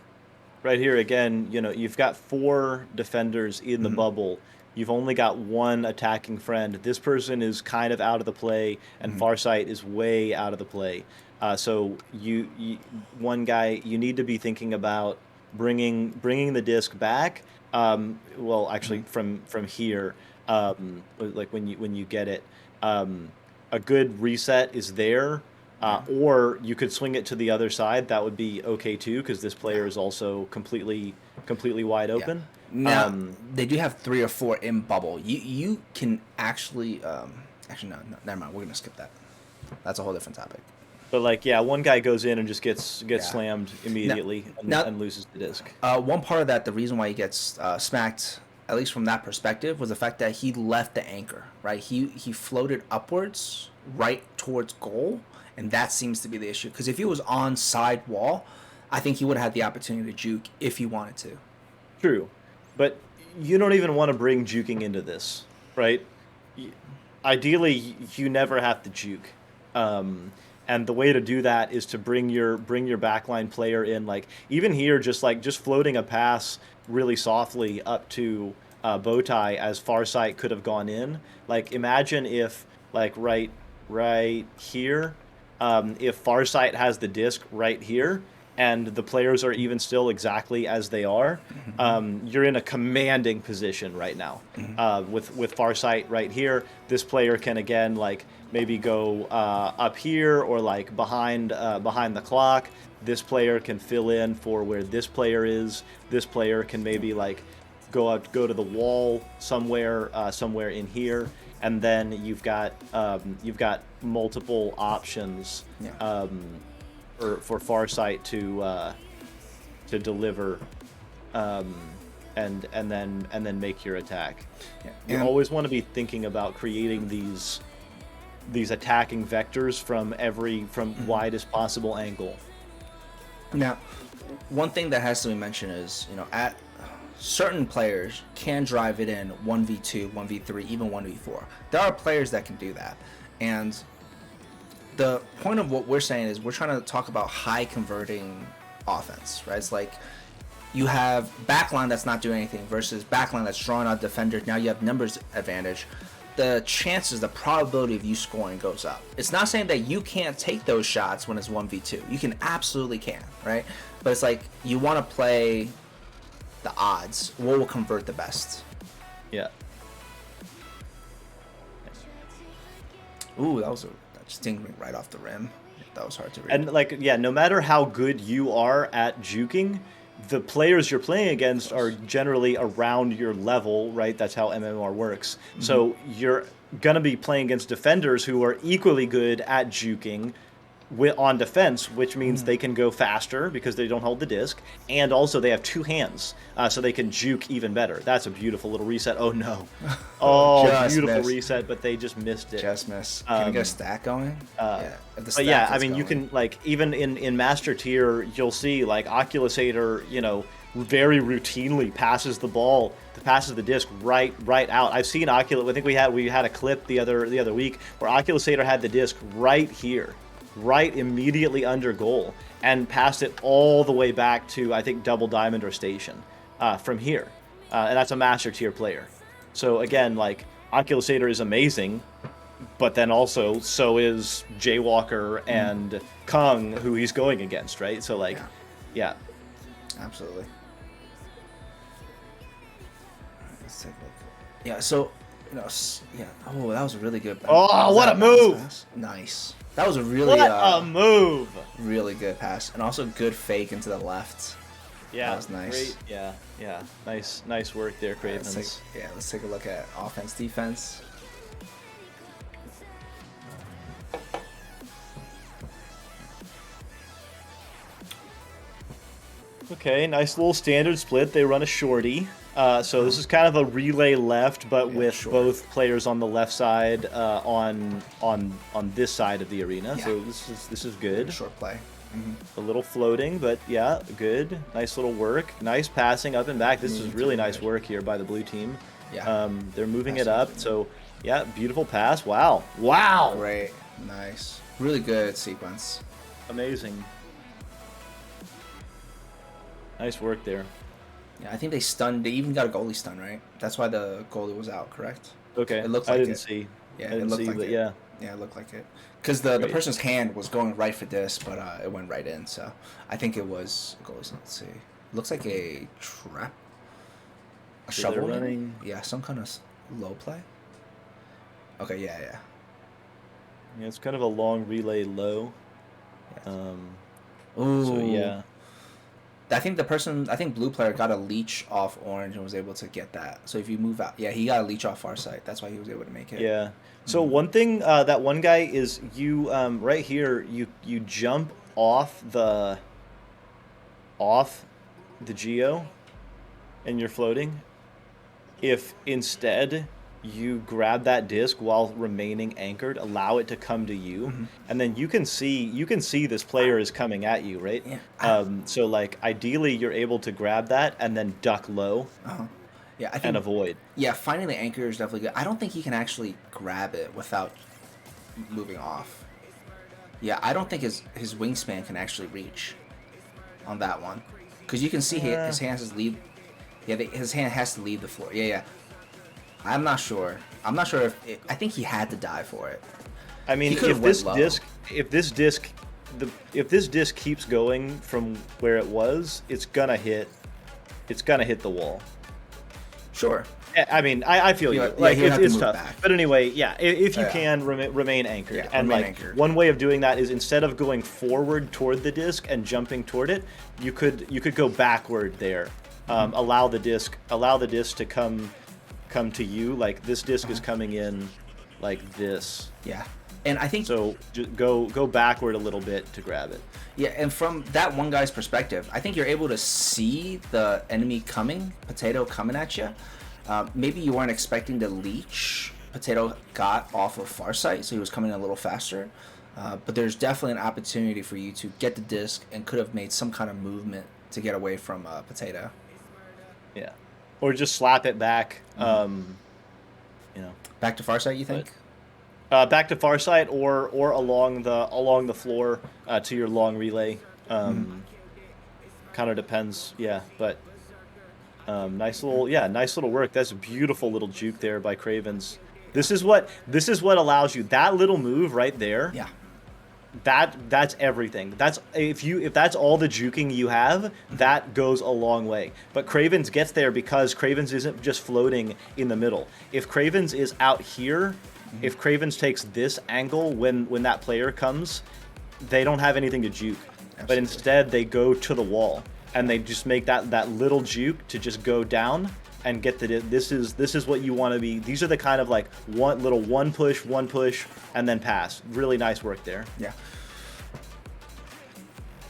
Right here again, you've got 4 defenders in the bubble. You've only got 1 attacking friend. This person is kind of out of the play, and Farsight is way out of the play. So you one guy, you need to be thinking about bringing the disc back. Well, actually, from here, like when you get it, a good reset is there. Or you could swing it to the other side. That would be okay too, because this player is also completely wide open. Now they do have 3 or 4 in bubble. You can actually no, never mind. We're gonna skip that. That's a whole different topic. But one guy goes in and just gets slammed immediately and loses the disc. One part of that, the reason why he gets smacked, at least from that perspective, was the fact that he left the anchor. Right, he floated upwards right towards goal. And that seems to be the issue. Because if he was on side wall, I think he would have had the opportunity to juke if he wanted to. True. But you don't even want to bring juking into this, right? Ideally, you never have to juke. And the way to do that is to bring your backline player in. Even here, just floating a pass really softly up to Bowtie as Farsight could have gone in. Imagine if, right here, if Farsight has the disc right here and the players are even still exactly as they are, you're in a commanding position right now. With Farsight right here, this player can again maybe go up here or behind the clock. This player can fill in for where this player is. This player can maybe go to the wall somewhere in here. And then you've got multiple options for Farsight to deliver, and then make your attack. You always want to be thinking about creating these attacking vectors from widest possible angle. Now, one thing that has to be mentioned is at certain players can drive it in 1v2, 1v3, even 1v4. There are players that can do that. And the point of what we're saying is we're trying to talk about high converting offense, right? It's you have backline that's not doing anything versus backline that's drawing out defenders. Now you have numbers advantage. The chances, the probability of you scoring goes up. It's not saying that you can't take those shots when it's 1v2. You can absolutely can, right? But it's you want to play the odds. What will convert the best? Yeah. Ooh, that just dinged me right off the rim. That was hard to read. And no matter how good you are at juking, the players you're playing against are generally around your level, right? That's how MMR works. So you're gonna be playing against defenders who are equally good at juking on defense, which means they can go faster because they don't hold the disc, and also they have 2 hands, so they can juke even better. That's a beautiful little reset. Oh no. Beautiful reset, but they just missed it. Just missed. Can we get a stack going? But yeah, I mean, you can even in Master Tier, you'll see Oculusator, very routinely passes the disc right out. I've seen Oculus. I think we had a clip the other week where Oculusator had the disc right here, right immediately under goal, and passed it all the way back to, I think, Double Diamond or Station from here. And that's a Master Tier player. So again, Oculusator is amazing, but then also so is Jaywalker and Kung, who he's going against, right? So yeah. Absolutely. Let's take a look. Yeah, so oh, that was a really good. Oh, what a move! Pass? Nice. That was a really a move. Really good pass, and also good fake into the left. Yeah, that was nice. Great. Yeah. Nice work there, Cravens. Let's take a look at offense, defense. Okay, nice little standard split. They run a shorty. So this is kind of a relay left, but with both players on the left side on this side of the arena. Yeah. So this is good. Short play. A little floating, but yeah, good. Nice little work. Nice passing up and back. This is really nice work here by the blue team. Yeah. They're moving it up. So yeah, beautiful pass. Wow. Wow. Great. Nice. Really good sequence. Amazing. Nice work there. Yeah, I think they stunned. They even got a goalie stun, right? That's why the goalie was out, correct? Okay. It looked like I didn't it. See. Yeah, I didn't it looked see, like but it. yeah. Yeah, it looked like it. Because the person's hand was going right for this, but it went right in. So I think it was a goalie stun. Let's see. Looks like a trap. A So shovel. they're running. Yeah, some kind of low play. Okay, yeah. Yeah, it's kind of a long relay low. Ooh. So yeah. I think blue player got a leech off orange and was able to get that. So if you move out, yeah, he got a leech off far side. That's why he was able to make it. Yeah. So one thing that one guy is you right here you jump off the geo and you're floating. If instead you grab that disc while remaining anchored, allow it to come to you, and then you can see this player is coming at you, right? Yeah. So like ideally you're able to grab that and then duck low. Yeah, I think, and avoid. Yeah, finding the anchor is definitely good. I don't think he can actually grab it without moving off. Yeah, I don't think his wingspan can actually reach on that one, because you can see his hands just leave. Yeah, his hand has to leave the floor. Yeah. I'm not sure. I think he had to die for it. I mean, if this disc keeps going from where it was, it's gonna hit the wall. Sure. I mean, I feel you. Like it's tough. Back. But anyway, yeah, if you can remain anchored, and remain anchored. One way of doing that is instead of going forward toward the disc and jumping toward it, you could go backward there. Allow the disc to come to you. Like this disc is coming in like this. Yeah. And I think so. Just go backward a little bit to grab it. Yeah, and from that one guy's perspective, I think you're able to see the enemy coming, Potato coming at you. Maybe you weren't expecting the leech Potato got off of far sight, so he was coming in a little faster. But there's definitely an opportunity for you to get the disc and could have made some kind of movement to get away from Potato. Yeah, or just slap it back. Back to far sight, you think? Back to far side or along the floor to your long relay. Kind of depends. Yeah, but nice little work. That's a beautiful little juke there by Cravens. This is what allows you that little move right there. Yeah. That's everything. That's if that's all the juking you have, that goes a long way. But Cravens gets there because Cravens isn't just floating in the middle. If Cravens is out here, if Cravens takes this angle when that player comes, they don't have anything to juke. Absolutely. But instead they go to the wall and they just make that little juke to just go down and get this is what you want to be. These are the kind of like one push, and then pass. Really nice work there. Yeah.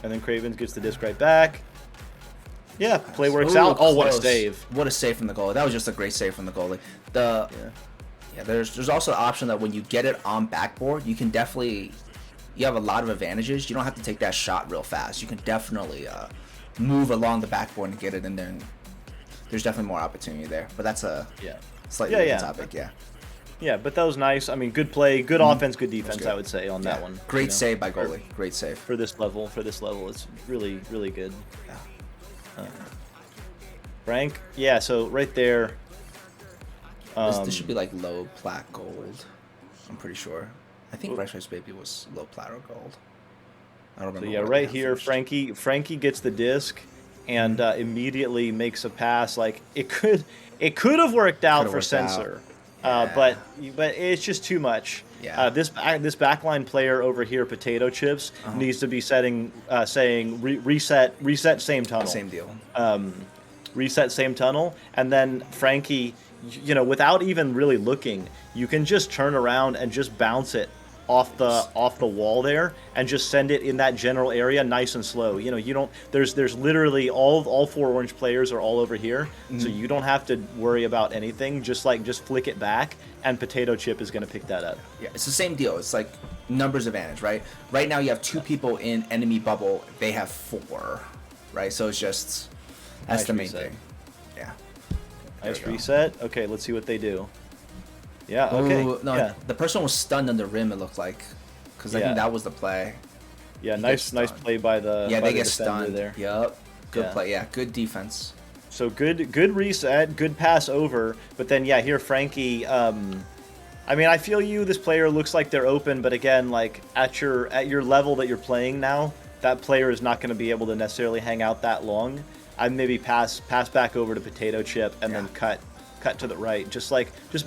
And then Cravens gets the disc right back. Yeah, play works out. Oh, what a save. What a save from the goalie. That was just a great save from the goalie. There's also the option that when you get it on backboard, you can definitely, you have a lot of advantages. You don't have to take that shot real fast. You can definitely move along the backboard and get it in there. And there's definitely more opportunity there. But that's a slightly different topic. Yeah, but that was nice. I mean, good play, good offense, good defense, I would say, on that one. Great save by goalie. Great save. For this level, it's really, really good. Yeah. Frank? Yeah, so right there. This should be like low plat gold. I'm pretty sure. I think Rice Baby was low plat or gold. I don't remember. So yeah, right here, Frankie gets the disc and immediately makes a pass. Like it could have worked out for Sensor. But it's just too much. Yeah. This backline player over here, Potato Chips, needs to be saying reset same tunnel. Same deal. Reset same tunnel, and then Frankie, without even really looking, you can just turn around and just bounce it off the wall there and just send it in that general area nice and slow. You know, you don't there's literally all 4 orange players are all over here, so you don't have to worry about anything. Just flick it back and Potato Chip is going to pick that up. Yeah, it's the same deal. It's like numbers advantage, right? Right now you have 2 people in enemy bubble. They have 4, right? So it's just that's Nice the main reset. thing. Yeah. Nice we go. reset. Okay, let's see what they do. Yeah, okay. Ooh, no, Yeah. the person was stunned on the rim. It looked like, because I Yeah. think that was the play. Yeah, He nice gets play by the Yeah, by they the get defender stunned. there. Yep. Good Yeah. play. Yeah, good defense. So good reset, good pass over, but then yeah, here Frankie. I mean, I feel you. This player looks like they're open, but again, like at your level that you're playing now, that player is not going to be able to necessarily hang out that long. I'd maybe pass back over to Potato Chip and then cut to the right. Just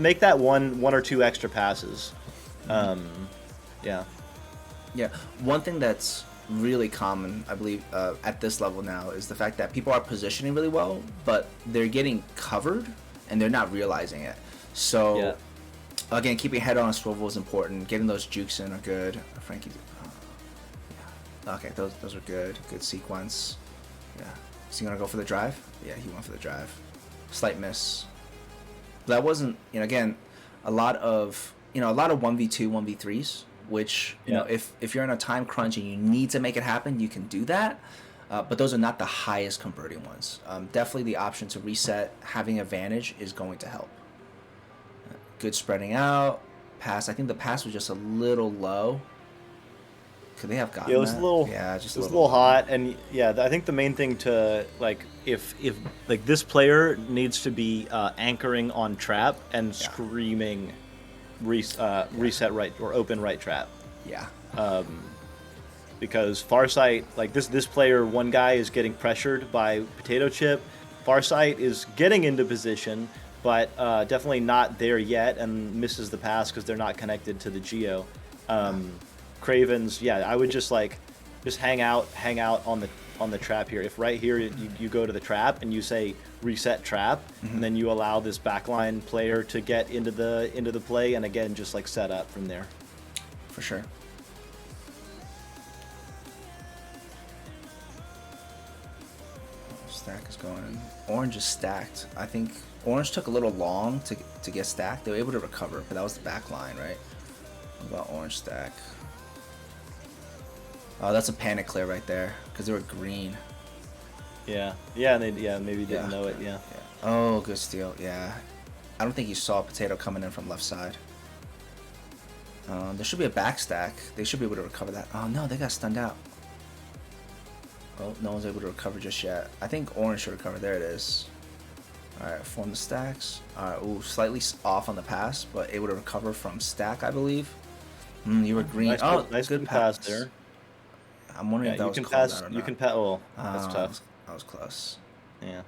make that one or 2 extra passes. Yeah. Yeah. One thing that's really common, I believe, at this level now is the fact that people are positioning really well, but they're getting covered and they're not realizing it. So, Yeah. again, keeping your head on a swivel is important. Getting those jukes in are good. Frankie. Yeah. Okay, those are good. Good sequence. Yeah. Is he gonna go for the drive? Yeah, he went for the drive. Slight miss. That wasn't, again, a lot of 1v2, 1v3s, which, if you're in a time crunch and you need to make it happen, you can do that. But those are not the highest converting ones. Definitely the option to reset, having advantage is going to help. Good spreading out. Pass. I think the pass was just a little low. Could they have gotten Yeah, it was that? a little. Yeah, just It was a a little little hot, and yeah, I think the main thing to if this player needs to be anchoring on trap and screaming, reset right or open right trap. Yeah. Because Farsight, this player, one guy is getting pressured by Potato Chip. Farsight is getting into position, but definitely not there yet, and misses the pass because they're not connected to the Geo. Cravens, yeah, I would just hang out on the trap here. If right here you go to the trap and you say reset trap, and then you allow this backline player to get into the play, and again just set up from there. For sure. Stack is going. Orange is stacked. I think Orange took a little long to get stacked. They were able to recover, but that was the back line, right? What about Orange stack? Oh, that's a panic clear right there because they were green. Yeah, and they maybe didn't know it. Yeah. Oh, good steal. Yeah, I don't think you saw Potato coming in from left side. There should be a back stack. They should be able to recover that. Oh no, they got stunned out. Oh, no one's able to recover just yet. I think Orange should recover. There it is. Alright, form the stacks. Alright, ooh, slightly off on the pass, but able to recover from stack, I believe. You were green. Nice good pass there. I'm wondering if that you was can close pass. out or You not. can pass. Oh, that's tough. That was close. Yeah.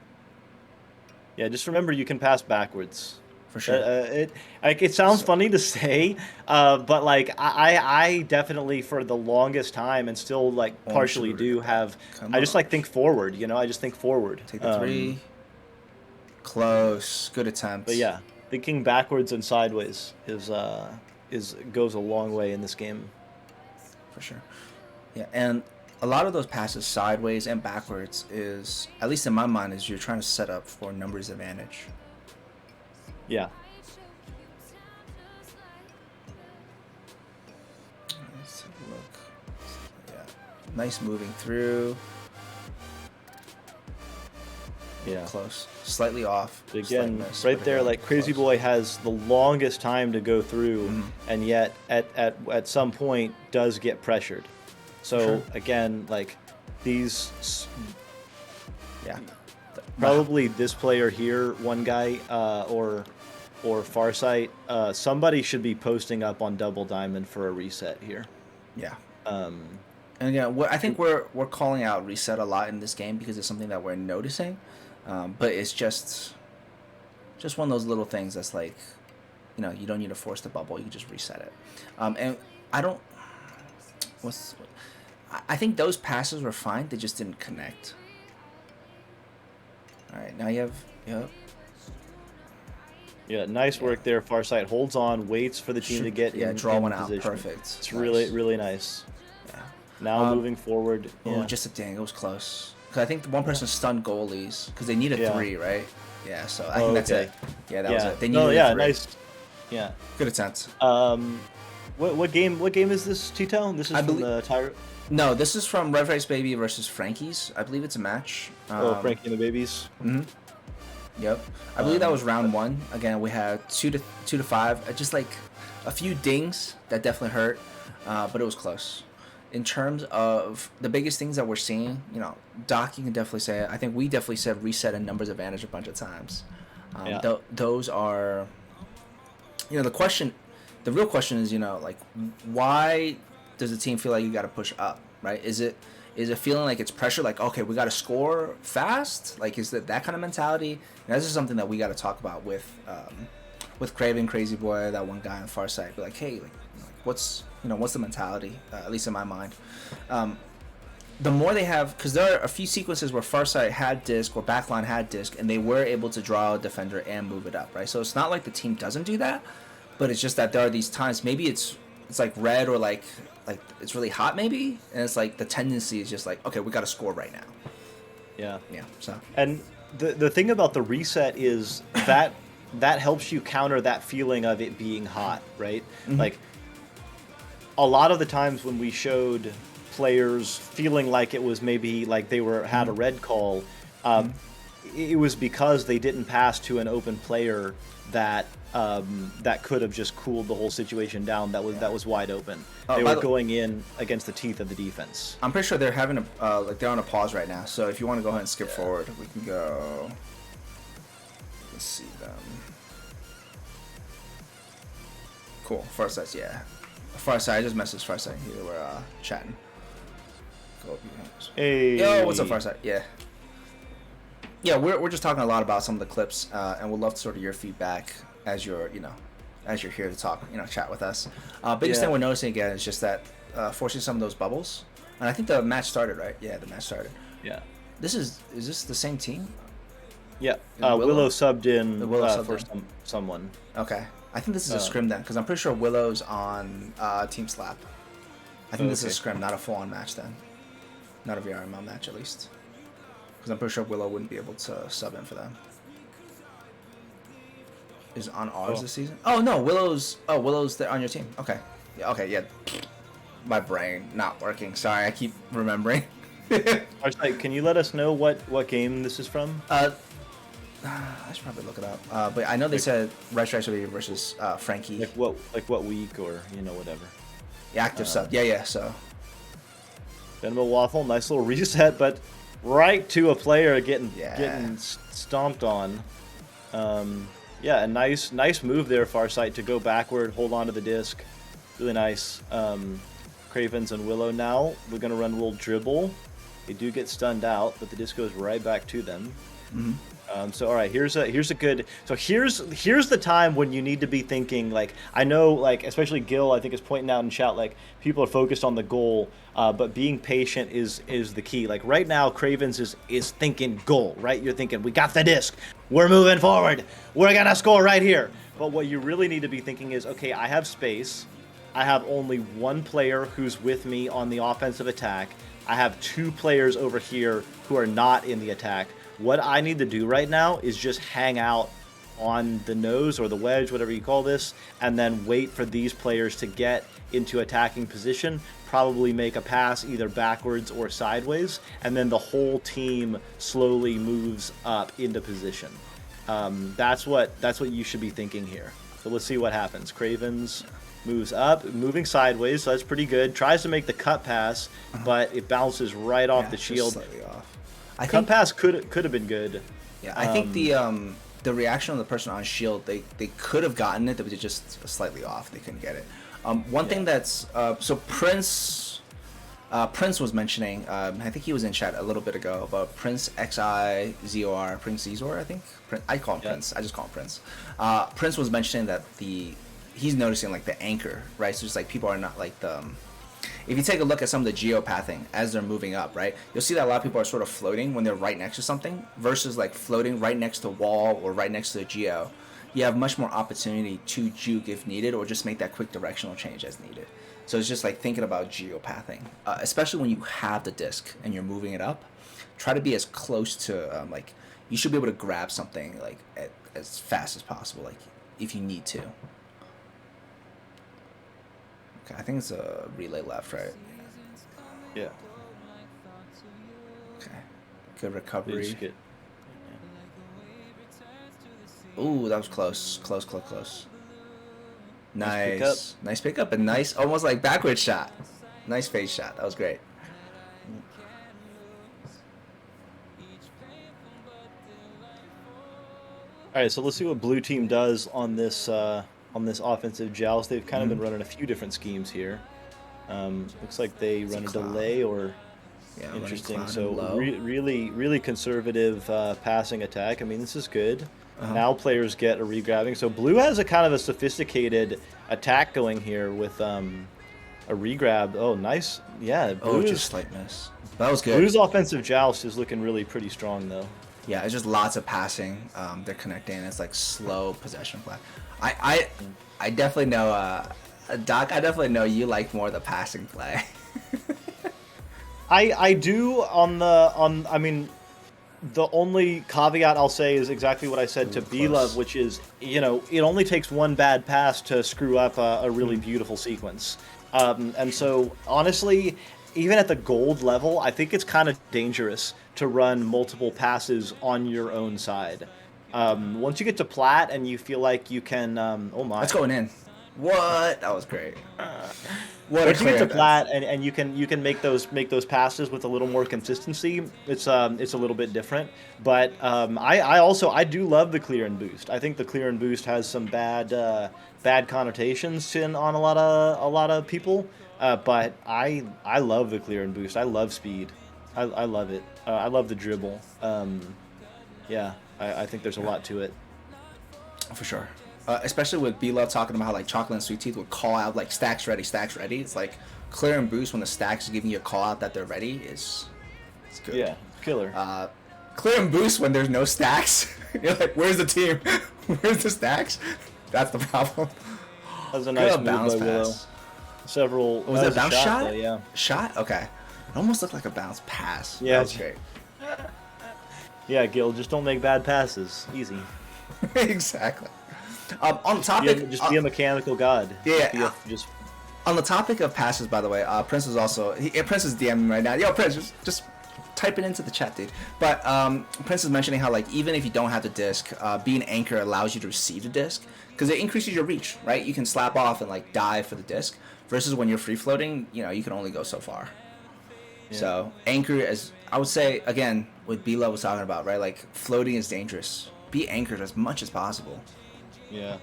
Yeah, just remember you can pass backwards. For sure. It sounds funny to say, but I definitely for the longest time and still partially do have. I just think forward. I just think forward. Take the 3. Close. Good attempt. But yeah, thinking backwards and sideways goes a long way in this game. For sure. Yeah, and a lot of those passes sideways and backwards is, at least in my mind, is you're trying to set up for numbers advantage. Yeah. Let's take a look. Yeah. Nice moving through. Yeah. Close. Slightly off. But again, miss, right but there, again, Crazy close. Boy has the longest time to go through, and yet at some point does get pressured. So Sure. again, these. Yeah. Probably this player here, one guy, or Farsight, somebody should be posting up on Double Diamond for a reset here. Yeah. And again, I think we're calling out reset a lot in this game because it's something that we're noticing, but it's just one of those little things that's you don't need to force the bubble. You can just reset it. And I don't. I think those passes were fine. They just didn't connect. All right, now you have. Yep. Yeah, nice Yeah. work there. Farsight holds on, waits for the team to get draw in one out. position. Perfect. It's Nice. really, really nice. Yeah. Now moving forward. Oh, Yeah. just a dang. It was close. Because I think one person stunned goalies because they needed Yeah. 3, right? Yeah. So I think that's okay. it. Yeah, that was Yeah. it. They No, needed yeah, 3. nice. Yeah. Good attempt. What game is this, TTao? This is from the Tyrant. No, this is from Red Rice Baby versus Frankie's. I believe it's a match. Frankie and the Babies. Yep. I believe that was round 1. Again, we had 2 to 5. Just like a few dings that definitely hurt, but it was close. In terms of the biggest things that we're seeing, Doc, you can definitely say it. I think we definitely said reset and numbers advantage a bunch of times. Those are, the real question is, like, why does the team feel like you got to push up, right? Is it feeling like it's pressure, like, okay, we got to score fast? Like, is that kind of mentality? And this is something that we got to talk about with Craven, Crazy Boy, that one guy on Farsight. Be like, hey, what's the mentality? At least in my mind. The more they have, because there are a few sequences where Farsight had disc or backline had disc, and they were able to draw a defender and move it up, right? So it's not like the team doesn't do that, but it's just that there are these times. Maybe it's like red or like it's really hot, maybe, and it's like the tendency is just like, okay, we got to score right now. Yeah. So and the thing about the reset is that helps you counter that feeling of it being hot, right? Like a lot of the times when we showed players feeling like it was maybe like they had a red call, it was because they didn't pass to an open player that could have just cooled the whole situation down. That was wide open. They were going in against the teeth of the defense. I'm pretty sure they're having they're on a pause right now. So if you want to go ahead and skip forward, we can go. Let's see them. Cool. Farsight, yeah. Farsight, I just messaged Farsight here. We're chatting. Go Hey. Yo, what's up, Farsight? Yeah. Yeah, we're just talking a lot about some of the clips, and we'd love sort of your feedback as you're here to talk, chat with us. Biggest thing we're noticing again is just that forcing some of those bubbles, and I think the match started, right? Yeah, the match started. Yeah. Is this the same team? Yeah. Willow subbed in for someone. Okay. I think this is a scrim then, because I'm pretty sure Willow's on Team Slap. I think this is a scrim, not a full-on match then. Not a VRML match, at least. Because I'm pretty sure Willow wouldn't be able to sub in for them. Is on ours this season? Oh no, Willow's there on your team. Okay. Yeah. My brain not working. Sorry, I keep remembering. Farsight, can you let us know what game this is from? I should probably look it up. But I know they said Red Stripes versus Frankie. Like what week or whatever. The active sub. Yeah. So. Venmo Waffle, nice little reset, but right to a player getting stomped on. A nice move there, Farsight, to go backward, hold on to the disc. Really nice. Cravens and Willow now. We're going to run a little dribble. They do get stunned out, but the disc goes right back to them. So all right, here's a good. So here's the time when you need to be thinking, like, I know, like, especially Gil, I think, is pointing out in chat, like, people are focused on the goal, but being patient is the key. Like right now, Cravens is thinking goal, right? You're thinking, we got the disc, we're moving forward, we're gonna score right here. But what you really need to be thinking is, okay, I have space, I have only one player who's with me on the offensive attack, I have 2 players over here who are not in the attack. What I need to do right now is just hang out on the nose or the wedge, whatever you call this, and then wait for these players to get into attacking position, probably make a pass either backwards or sideways, and then the whole team slowly moves up into position. That's what you should be thinking here. So let's see what happens. Cravens moves up, moving sideways, so that's pretty good. Tries to make the cut pass, but it bounces right off the shield. Slightly off. Cut pass could have been good. Yeah, I think the reaction of the person on shield, they could have gotten it, but it was just slightly off. They couldn't get it. One thing that's so Prince was mentioning. I think he was in chat a little bit ago about Prince XIZOR, Prince Zor, I think. I call him Prince. I just call him Prince. Prince was mentioning that he's noticing like the anchor, right? So just like people are not like if you take a look at some of the geopathing as they're moving up, right, you'll see that a lot of people are sort of floating when they're right next to something versus like floating right next to a wall or right next to a geo. you have much more opportunity to juke if needed, or just make that quick directional change as needed. So it's just like thinking about geopathing, especially when you have the disc and you're moving it up. Try to be as close to like you should be able to grab something like as fast as possible, like if you need to. Okay, I think it's a relay left, right? Yeah. Okay, good recovery. Good. Ooh, that was close. Nice Nice pickup, and nice, almost like backward shot. Nice face shot. That was great. All right, so let's see what blue team does on this offensive joust. They've kind of been running a few different schemes here. Looks like they run a delay or interesting. So really conservative passing attack. I mean, this is good. Now players get a regrabbing. So blue has a kind of a sophisticated attack going here with a regrab. Oh, nice. Yeah. Just slight miss. That was good. Blue's offensive joust is looking really pretty strong though. Yeah, it's just lots of passing. They're connecting. It's like slow possession play. I definitely know, Doc. I definitely know you like more of the passing play. I do I mean, the only caveat I'll say is exactly what I said to B-Love, which is, you know, it only takes one bad pass to screw up a really beautiful sequence. And so, honestly, even at the gold level, I think it's kind of dangerous to run multiple passes on your own side. Once you get to plat and you feel like you can, oh my, that's going in. What? That was great. Once you get to plat and you can make those passes with a little more consistency, it's a little bit different. But I do love the clear and boost. I think the clear and boost has some bad connotations on a lot of people. But I love the clear and boost. I love speed. I love it. I love the dribble. Yeah, I think there's a lot to it. For sure. Especially with B-Love talking about how like Chocolate and Sweet Teeth would call out like stacks ready. It's like clear and boost when the stacks is giving you a call out that they're ready is good. Yeah, killer. Clear and boost when there's no stacks. You're like, where's the team? Where's the stacks? That's the problem. That was a nice move by Willow. Several. Was it a bounce shot? Though, yeah. Shot? Okay. It almost looked like a bounce pass. Yeah, that was great. Yeah, Gil, just don't make bad passes. Easy. Exactly. On the topic, just be a mechanical god. Yeah. Just on the topic of passes, by the way, Prince is also Prince is DMing right now. Yo, Prince, just type it into the chat, dude. But Prince is mentioning how like even if you don't have the disc, being anchor allows you to receive the disc because it increases your reach, right? You can slap off and like dive for the disc versus when you're free floating, you know, you can only go so far. Yeah. So anchor, as I would say again, what B-Love was talking about, right? Like floating is dangerous. Be anchored as much as possible. Yeah.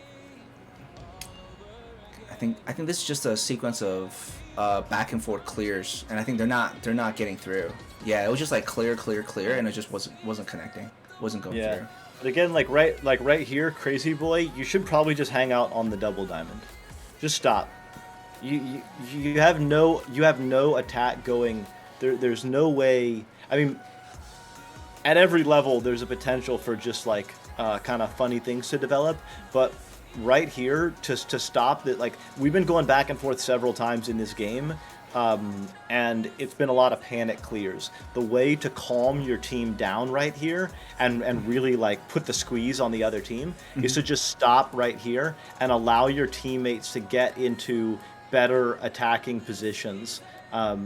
I think this is just a sequence of back and forth clears, and I think they're not getting through. Yeah, it was just like clear, and it just wasn't connecting, wasn't going through. But again, like right here, Crazy Boy, you should probably just hang out on the double diamond. Just stop. You have no attack going. There's no way. I mean, at every level, there's a potential for just like kind of funny things to develop, but right here to stop that, like we've been going back and forth several times in this game, and it's been a lot of panic clears. The way to calm your team down right here and really like put the squeeze on the other team is to just stop right here and allow your teammates to get into better attacking positions.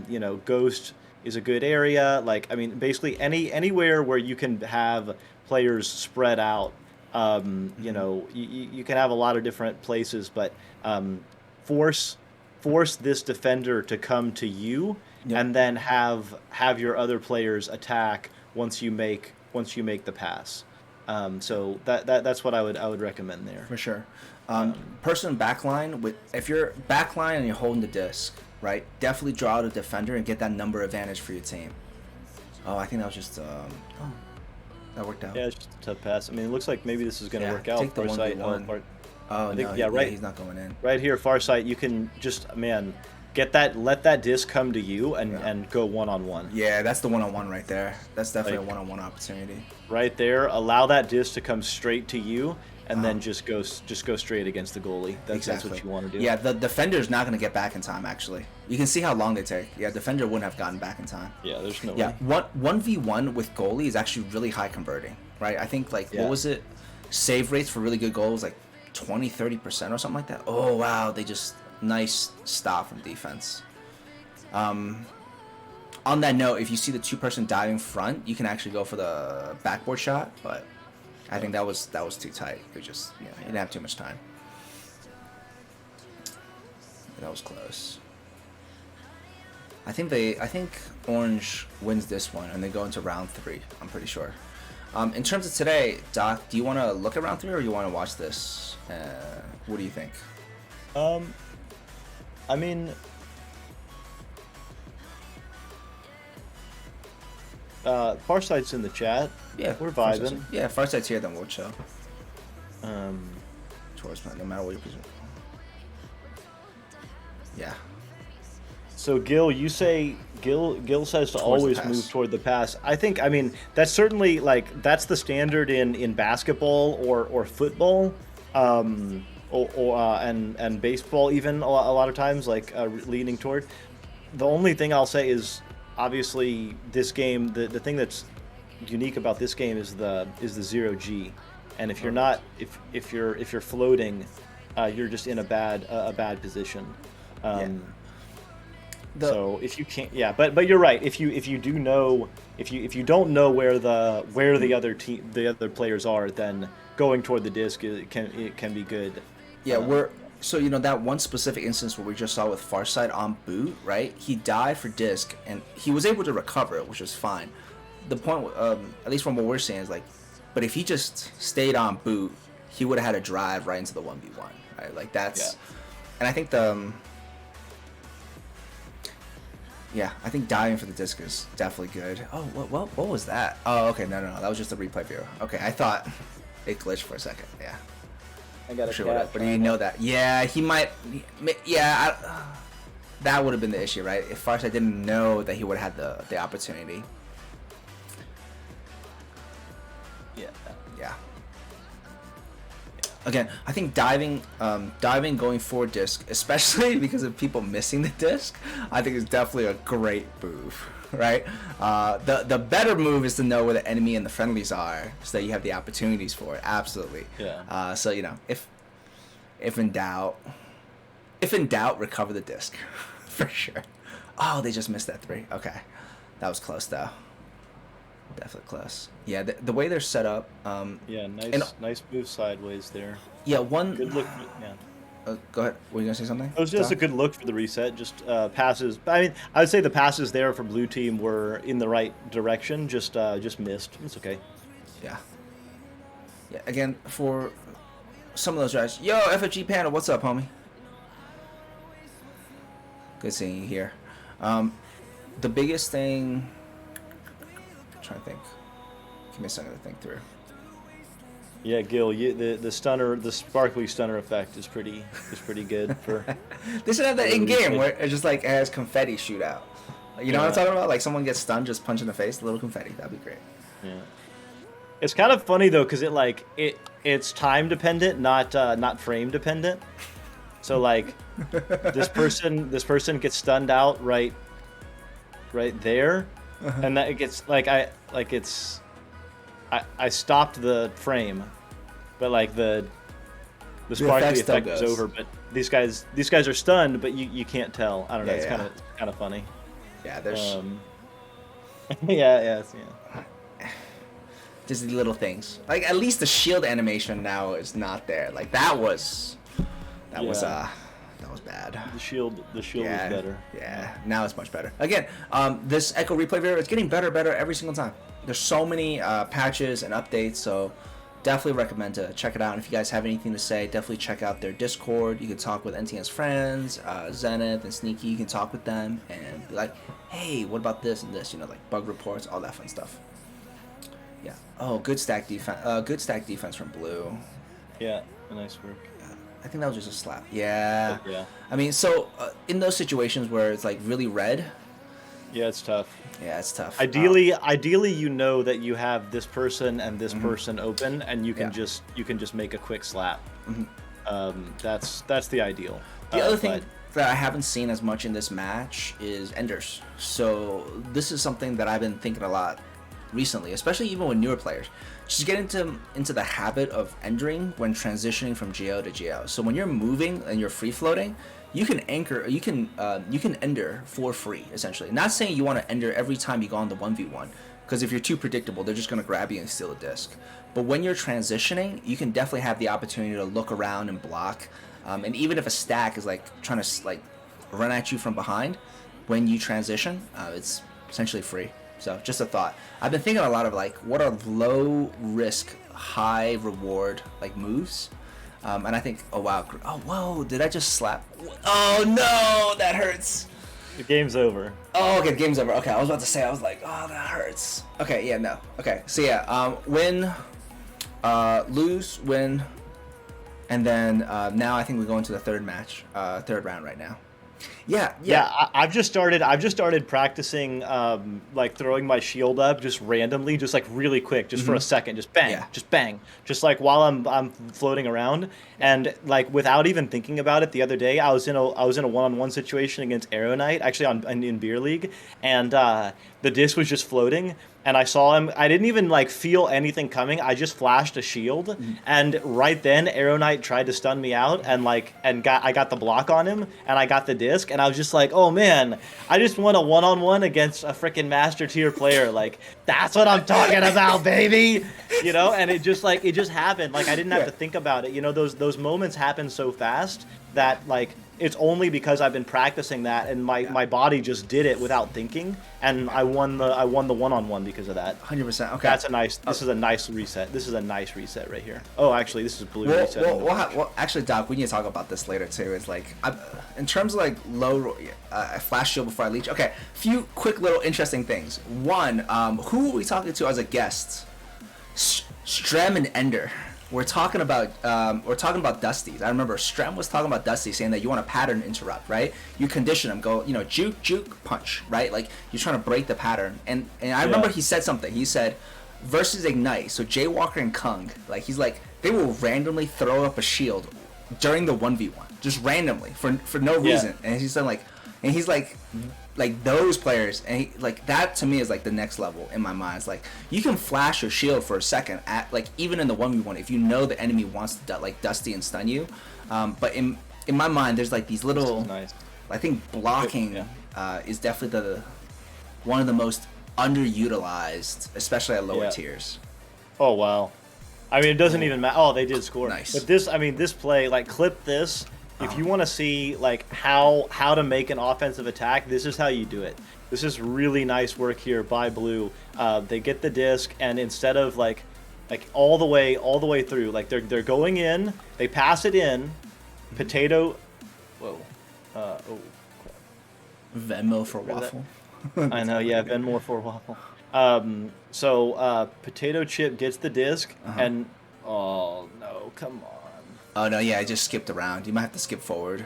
You know, Ghost is a good area. Like, I mean, basically anywhere where you can have players spread out. You know, you can have a lot of different places, but force this defender to come to you, and then have your other players attack once you make the pass. So that's what I would recommend there. For sure. Person backline, if you're backline and you're holding the disc, right? Definitely draw out a defender and get that number advantage for your team. Oh, I think that was just that worked out. Yeah, it's just a tough pass. I mean, it looks like maybe this is going to work out. Take the 1v1. Oh, no, right. He's not going in. Right here, Farsight, you can just, let that disc come to you and go one-on-one. Yeah, that's the one-on-one right there. That's definitely a one-on-one opportunity. Right there, allow that disc to come straight to you and then just go straight against the goalie. That's what you want to do. Yeah, the defender's not going to get back in time. Actually, you can see how long they take. Yeah, defender wouldn't have gotten back in time. Yeah, there's no yeah, way. 1v1 with goalie is actually really high converting, right? I think like what was it? Save rates for really good goals like 20-30% or something like that. Oh wow, they just nice stop from defense. On that note, if you see the two-person diving front, you can actually go for the backboard shot, but I think that was too tight. It was just you didn't have too much time. That was close. I think Orange wins this one and they go into round 3. I'm pretty sure. In terms of today, Doc, do you want to look at round 3 or you want to watch this? What do you think? I mean, Farsight's in the chat. Yeah, we're vibing. Yeah, Farsight's here, then we'll chill. Towards no matter what your position. Yeah. So Gil, you say Gil says to always move toward the pass. I mean that's certainly like that's the standard in basketball or football, and baseball even a lot of times like leaning toward. The only thing I'll say is obviously this game the thing that's unique about this game is the 0G, and if you're not if you're floating, you're just in a bad position. So if you can't, but you're right. If you do know, if you don't know where the other players are, then going toward the disc it can be good. Yeah, so that one specific instance where we just saw with Farsight on boot, right? He dived for disc and he was able to recover it, which was fine. The point, at least from what we're saying, is like, but if he just stayed on boot, he would have had a drive right into the 1v1, right? Like that's, and I think I think diving for the disc is definitely good. Oh, what was that? Oh, okay, no, that was just a replay view. Okay, I thought it glitched for a second. Yeah. I got a cat. But he didn't know that. Yeah, he might. Yeah, that would have been the issue, right? If Farsight didn't know that he would have had the opportunity. Yeah. Again, I think diving going for disc, especially because of people missing the disc, I think is definitely a great move, right? The better move is to know where the enemy and the friendlies are, so that you have the opportunities for it. Absolutely. Yeah. So if in doubt, recover the disc, for sure. Oh, they just missed that 3. Okay, that was close though. Definitely close. Yeah, the way they're set up. Nice move sideways there. Yeah, one. Good look. Go ahead. Were you gonna say something? It was just a good look for the reset. Just passes. I mean, I would say the passes there for blue team were in the right direction. Just missed. It's okay. Yeah. Yeah. Again, for some of those guys. Yo, FFG Panda, what's up, homie? Good seeing you here. The biggest thing. Trying to think. Give me a second to think through. Yeah, Gil, the stunner, the sparkly stunner effect is pretty good for. They should have that in game where it's just like it has confetti shoot out. You know what I'm talking about? Like someone gets stunned, just punch in the face, a little confetti. That'd be great. Yeah. It's kind of funny though, because it's time dependent, not frame dependent. So like, this person gets stunned out right there. And that it gets I stopped the frame, but like the sparkly effect is over. But these guys are stunned, but you can't tell. I don't know. It's kind of funny. Yeah, there's. Yeah. Just the little things. Like at least the shield animation now is not there. Like that was bad. The shield was better. Yeah, now it's much better. Again, this Echo replay video is getting better every single time. There's so many patches and updates, so definitely recommend to check it out. And if you guys have anything to say, definitely check out their Discord. You can talk with NTN's friends, Zenith and Sneaky. You can talk with them and be like, hey, what about this and this? Like bug reports, all that fun stuff. Yeah. Oh, good stack defense. Good stack defense from Blue. Yeah, nice work. I think that was just a slap. Yeah. Yeah. I mean, so in those situations where it's like really red, Yeah, it's tough. Yeah, it's tough. Ideally, you know that you have this person and this person open, and you can just make a quick slap. That's the ideal. The other thing that I haven't seen as much in this match is enders. So this is something that I've been thinking a lot recently, especially even with newer players. Just get into the habit of endering when transitioning from GO to GO. So when you're moving and you're free floating, you can anchor, you can ender for free essentially. Not saying you want to ender every time you go on the 1v1, because if you're too predictable, they're just going to grab you and steal a disc. But when you're transitioning, you can definitely have the opportunity to look around and block. And even if a stack is like trying to like run at you from behind, when you transition, it's essentially free. So just a thought. I've been thinking a lot of like what are low risk, high reward like moves. And I think, oh wow, oh whoa, did I just slap? Oh no, that hurts. The game's over. Oh, okay, game's over. Okay, I was about to say, I was like, oh, that hurts. Okay, yeah, no. Okay, so yeah, win, lose, win, and then now I think we go into the third round right now. Yeah. I've just started practicing like throwing my shield up just randomly, just like really quick, just for a second, just bang, just like while I'm floating around, and like without even thinking about it. The other day, I was in a one-on-one situation against Arrow Knight, actually in Beer League, and the disc was just floating. And I saw him. I didn't even like feel anything coming. I just flashed a shield, and right then Arrow Knight tried to stun me out, and I got the block on him, and I got the disc, and I was just like, oh man, I just won a one-on-one against a freaking master tier player. Like that's what I'm talking about, baby. You know, and it just happened. Like I didn't have to think about it. You know, those moments happen so fast that like. It's only because I've been practicing that, and my body just did it without thinking, and I won the one-on-one because of that. 100%. Okay. That's a nice. This is a nice reset. This is a nice reset right here. Oh, actually, this is a blue reset. Well, actually, Doc, we need to talk about this later too. It's like, in terms of like low flash shield before I leech. Okay, few quick little interesting things. One, who are we talking to as a guest? Strem and Ender. We're talking about Dusties. I remember Strem was talking about Dusty saying that you want a pattern interrupt, right? You condition him, go, juke, punch, right? Like you're trying to break the pattern. And I remember he said something. He said versus Ignite. So Jaywalker and Kung, like he's like they will randomly throw up a shield during the 1v1, just randomly for no reason. And he's like those players, and like that to me is like the next level in my mind. It's like you can flash your shield for a second at like even in the 1v1 if you know the enemy wants to like Dusty and stun you. But in my mind, there's like these little. Nice. I think blocking is definitely one of the most underutilized, especially at lower tiers. Oh wow! I mean, it doesn't even matter. Oh, they did score. Nice. But this play, like clip this. If you want to see like how to make an offensive attack, this is how you do it. This is really nice work here by Blue. They get the disc, and instead of like all the way through, like they're going in, they pass it in. Potato, whoa, oh, crap. Venmo for waffle. I know, yeah, Venmo for waffle. So Potato Chip gets the disc, and oh no, come on. Oh no, yeah, I just skipped around. You might have to skip forward.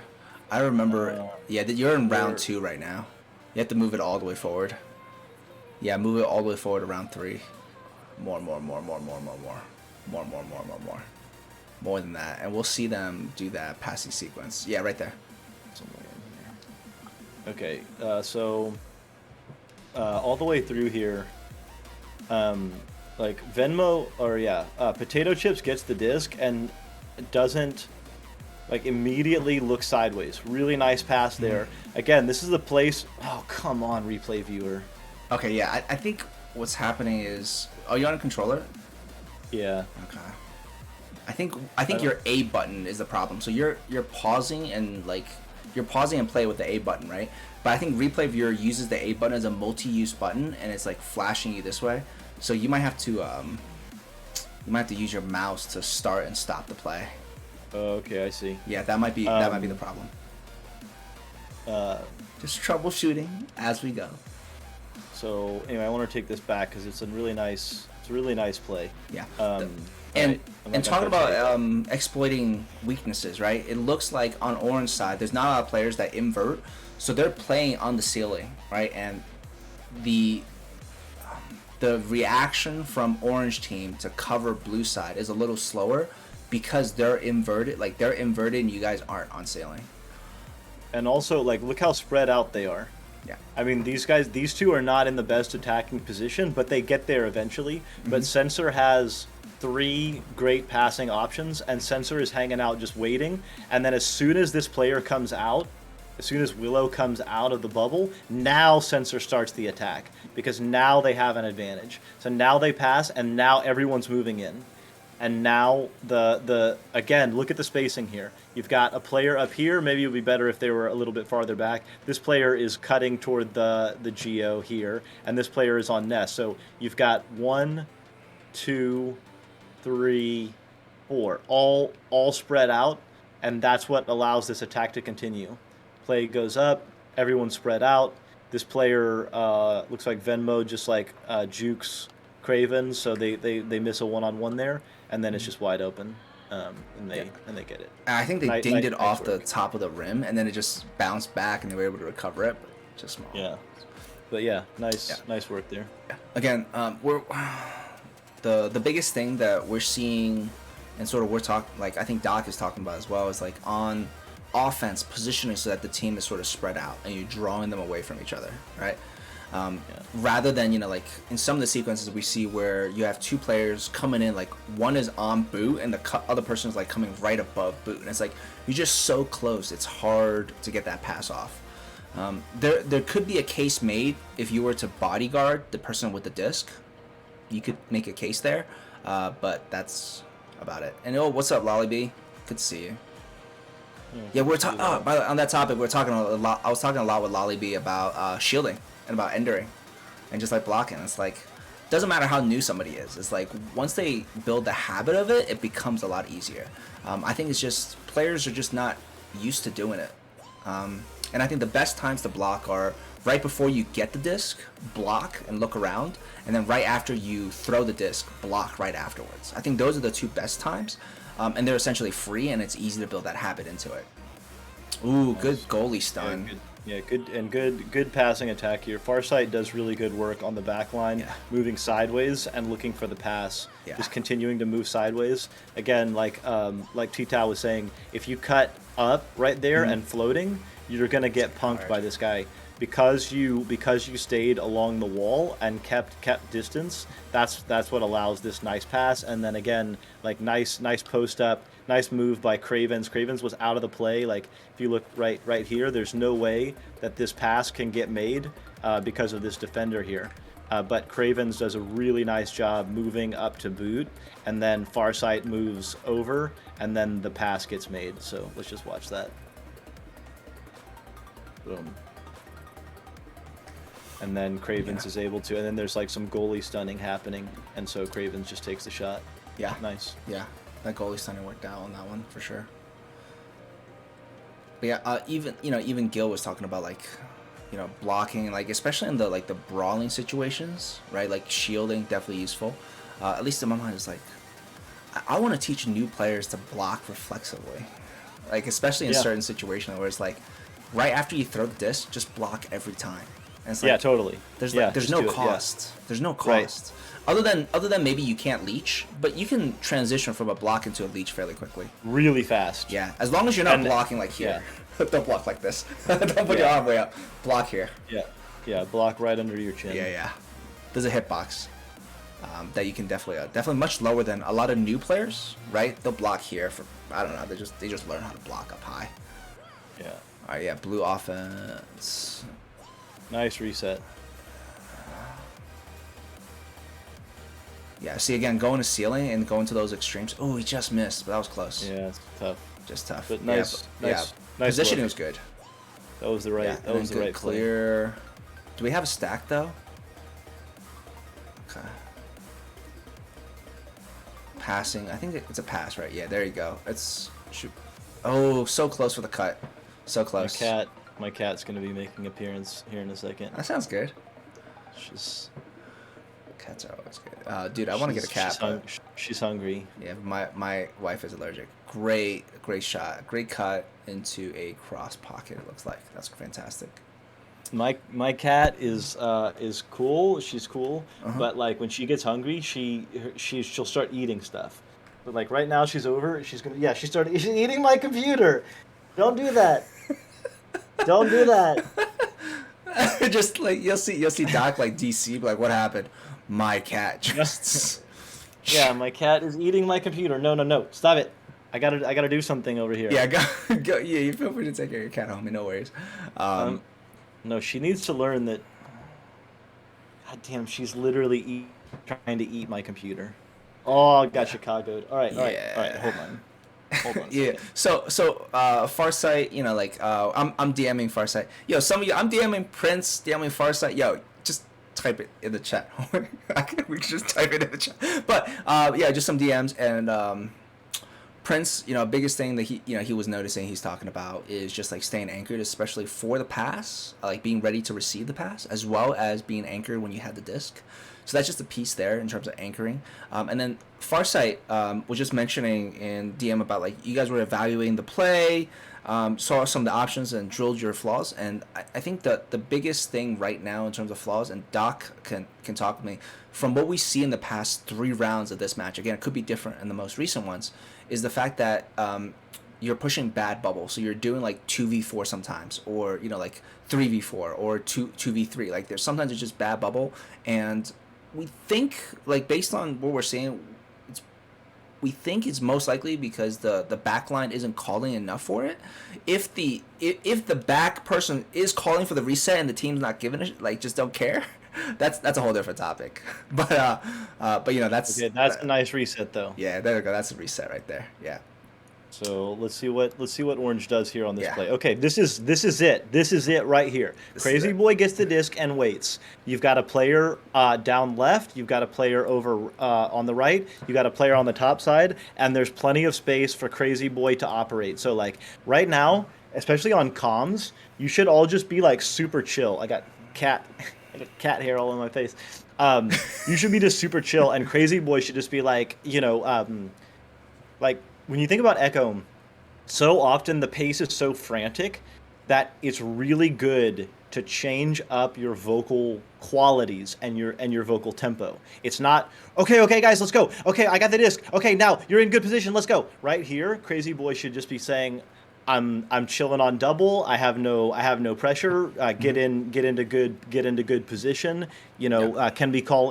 I remember, you're in round 2 right now. You have to move it all the way forward. Yeah, move it all the way forward to round 3. More than that, and we'll see them do that passing sequence. Yeah, right there. Okay, so all the way through here, like Venmo Potato Chips gets the disc and doesn't like immediately look sideways. Really nice pass there. Again, this is the place. Oh come on, replay viewer. Okay, yeah, I think what's happening is. Oh, you on a controller? Yeah. Okay. I think your A button is the problem. So you're pausing and like you're pausing and play with the A button, right? But I think replay viewer uses the A button as a multi-use button, and it's like flashing you this way. So you might have to use your mouse to start and stop the play. Okay, I see. Yeah, that might be the problem. Just troubleshooting as we go. So anyway, I want to take this back because it's a really nice play. Yeah. And talking about exploiting weaknesses, right? It looks like on orange side, there's not a lot of players that invert, so they're playing on the ceiling, right? And the the reaction from orange team to cover blue side is a little slower because they're inverted. Like they're inverted and you guys aren't on sailing. And also, like, look how spread out they are. Yeah. I mean, these two are not in the best attacking position, but they get there eventually. But Sensor has 3 great passing options, and Sensor is hanging out just waiting. And then as soon as this player comes out, as soon as Willow comes out of the bubble, now Sensor starts the attack, because now they have an advantage. So now they pass, and now everyone's moving in. And now again, look at the spacing here. You've got a player up here. Maybe it would be better if they were a little bit farther back. This player is cutting toward the Geo here, and this player is on Nest. So you've got 1, 2, 3, 4, all spread out, and that's what allows this attack to continue. Play goes up, everyone's spread out. This player looks like Venmo just like jukes Craven, so they miss a one-on-one there, and then it's just wide open, and they get it. I think they dinged it off the work. top of the rim, and then it just bounced back, and they were able to recover it, but just small. Yeah, but yeah, nice work there. Yeah. Again, we're the biggest thing that we're seeing, and sort of we're talking, like I think Doc is talking about as well, is like on offense positioning so that the team is sort of spread out and you're drawing them away from each other, right? Rather than, like in some of the sequences we see where you have 2 players coming in, like one is on boot and the other person is like coming right above boot, and it's like you're just so close, it's hard to get that pass off. There could be a case made if you were to bodyguard the person with the disc. You could make a case there, but that's about it. And what's up, Lollybee? Good to see you. Yeah, we're talking. Oh, by the way, on that topic, we're talking a lot. I was talking a lot with Lollybee about shielding and about endering, and just like blocking. It's like doesn't matter how new somebody is. It's like once they build the habit of it, it becomes a lot easier. I think it's just players are just not used to doing it, and I think the best times to block are right before you get the disc, block and look around, and then right after you throw the disc, block right afterwards. I think those are the 2 best times. And they're essentially free, and it's easy to build that habit into it. Ooh, nice. Good goalie stun. Yeah, good passing attack here. Farsight does really good work on the back line, moving sideways and looking for the pass. Yeah. Just continuing to move sideways. Again, like TTao was saying, if you cut up right there and floating, you're gonna get punked by this guy. Because you stayed along the wall and kept distance, that's what allows this nice pass. And then again, like nice post up, nice move by Cravens. Cravens was out of the play. Like if you look right here, there's no way that this pass can get made because of this defender here. But Cravens does a really nice job moving up to boot, and then Farsight moves over, and then the pass gets made. So let's just watch that. Boom. And then Cravens is able to, and then there's like some goalie stunning happening, and so Cravens just takes the shot. Yeah. Nice. Yeah, that goalie stunning worked out on that one for sure. But yeah, even Gil was talking about like, blocking, like especially in the brawling situations, right? Like shielding definitely useful. At least in my mind, it's like I want to teach new players to block reflexively, like especially in certain situations where it's like right after you throw the disc, just block every time. Like, yeah, totally. There's no cost. Yeah. There's no cost. Right. Other than maybe you can't leech, but you can transition from a block into a leech fairly quickly. Really fast. Yeah, as long as you're not blocking like here. Yeah. Don't block like this. Don't put your arm way up. Block here. Yeah, block right under your chin. Yeah. There's a hitbox that you can definitely much lower than a lot of new players, right? They'll block here for I don't know. They just learn how to block up high. Yeah. All right. Yeah. Blue offense. Nice reset. Yeah, see again, going to ceiling and going to those extremes. Oh, he just missed, but that was close. Yeah, it's tough. Just tough. But nice. Nice positioning was good. That was the right. That was the right clear. Play. Do we have a stack though? Okay. Passing. I think it's a pass, right? Yeah, there you go. It's shoot. Oh, so close for the cut. So close. My cat's gonna be making an appearance here in a second. That sounds good. Cats are always good. Dude, I want to get a cat. She's hungry. Yeah, my wife is allergic. Great shot. Great cut into a cross pocket, it looks like. That's fantastic. My cat is cool. She's cool, Uh-huh. but like when she gets hungry, she'll start eating stuff. But like right now, she's over. She's eating my computer. Don't do that. Don't do that. Just like you'll see Doc like DC, like what happened? My cat just. Yeah, my cat is eating my computer. No, no, no. Stop it. I gotta do something over here. Yeah, go, go. Yeah, you feel free to take care of your cat, homie. No worries. Um, Um, no, she needs to learn that. God damn, she's literally trying to eat my computer. Oh, I got Chicago'd. All right, all right, all right. yeah. Hold on a Yeah. second. Farsight, like I'm DMing Farsight. Yo, some of you I'm DMing Prince, DMing Farsight. Yo, just type it in the chat. We can just type it in the chat. But yeah, just some DMs and Prince, biggest thing that he was noticing he's talking about is just like staying anchored, especially for the pass, like being ready to receive the pass, as well as being anchored when you had the disc. So that's just a piece there in terms of anchoring. And then Farsight was just mentioning in DM about like you guys were evaluating the play, saw some of the options and drilled your flaws. And I think that the biggest thing right now in terms of flaws, and Doc can talk to me, from what we see in the past 3 rounds of this match, again, it could be different in the most recent ones, is the fact that you're pushing bad bubble. So you're doing like 2v4 sometimes, or like 3v4 or 2v3. Like there's sometimes it's just bad bubble, and we think, like based on what we're seeing, we think it's most likely because the back line isn't calling enough for it. If the back person is calling for the reset and the team's not giving it, like just don't care, that's a whole different topic. But that's Okay, that's a nice reset though. yeah, there we go. That's a reset right there. Yeah. So let's see what Orange does here on this Yeah. play. Okay, this is it. This is it right here. This is Crazy it. Boy gets the disc and waits. You've got a player down left. You've got a player over on the right. You got a player on the top side, and there's plenty of space for Crazy Boy to operate. So like right now, especially on comms, you should all just be like super chill. I got cat, I got cat hair all on my face. You should be just super chill, and Crazy Boy should just be like, like when you think about Echo, so often the pace is so frantic that it's really good to change up your vocal qualities and your vocal tempo. It's not okay, guys, let's go. Okay, I got the disc. Okay, now you're in good position. Let's go. Right here, Crazy Boy should just be saying, I'm chilling on double. I have no pressure. Get into good position. Yeah.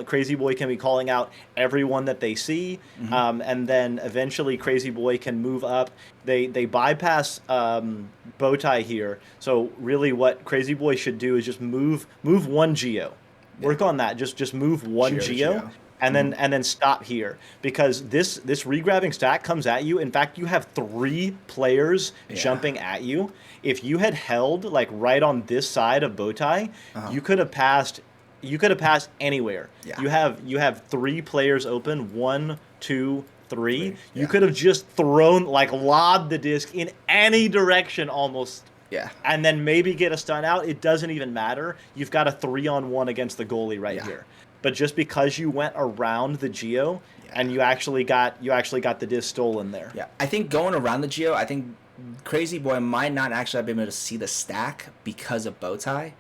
Crazy Boy can be calling out everyone that they see, and then eventually Crazy Boy can move up. They bypass Bowtie here. So really, what Crazy Boy should do is just move one geo. Work on that. Just move one geo. And then stop here, because this regrabbing stack comes at you. In fact, you have 3 players jumping at you. If you had held like right on this side of Bowtie, you could have passed. You could have passed anywhere. Yeah. You have 3 players open. 1, 2, 3. Yeah. You could have just thrown, like, lobbed the disc in any direction almost. Yeah. And then maybe get a stun out. It doesn't even matter. You've got a 3-on-1 against the goalie right here. But just because you went around the geo and you actually got the disc stolen there. Yeah, I think going around the geo, I think Crazy Boy might not actually have been able to see the stack because of Bowtie.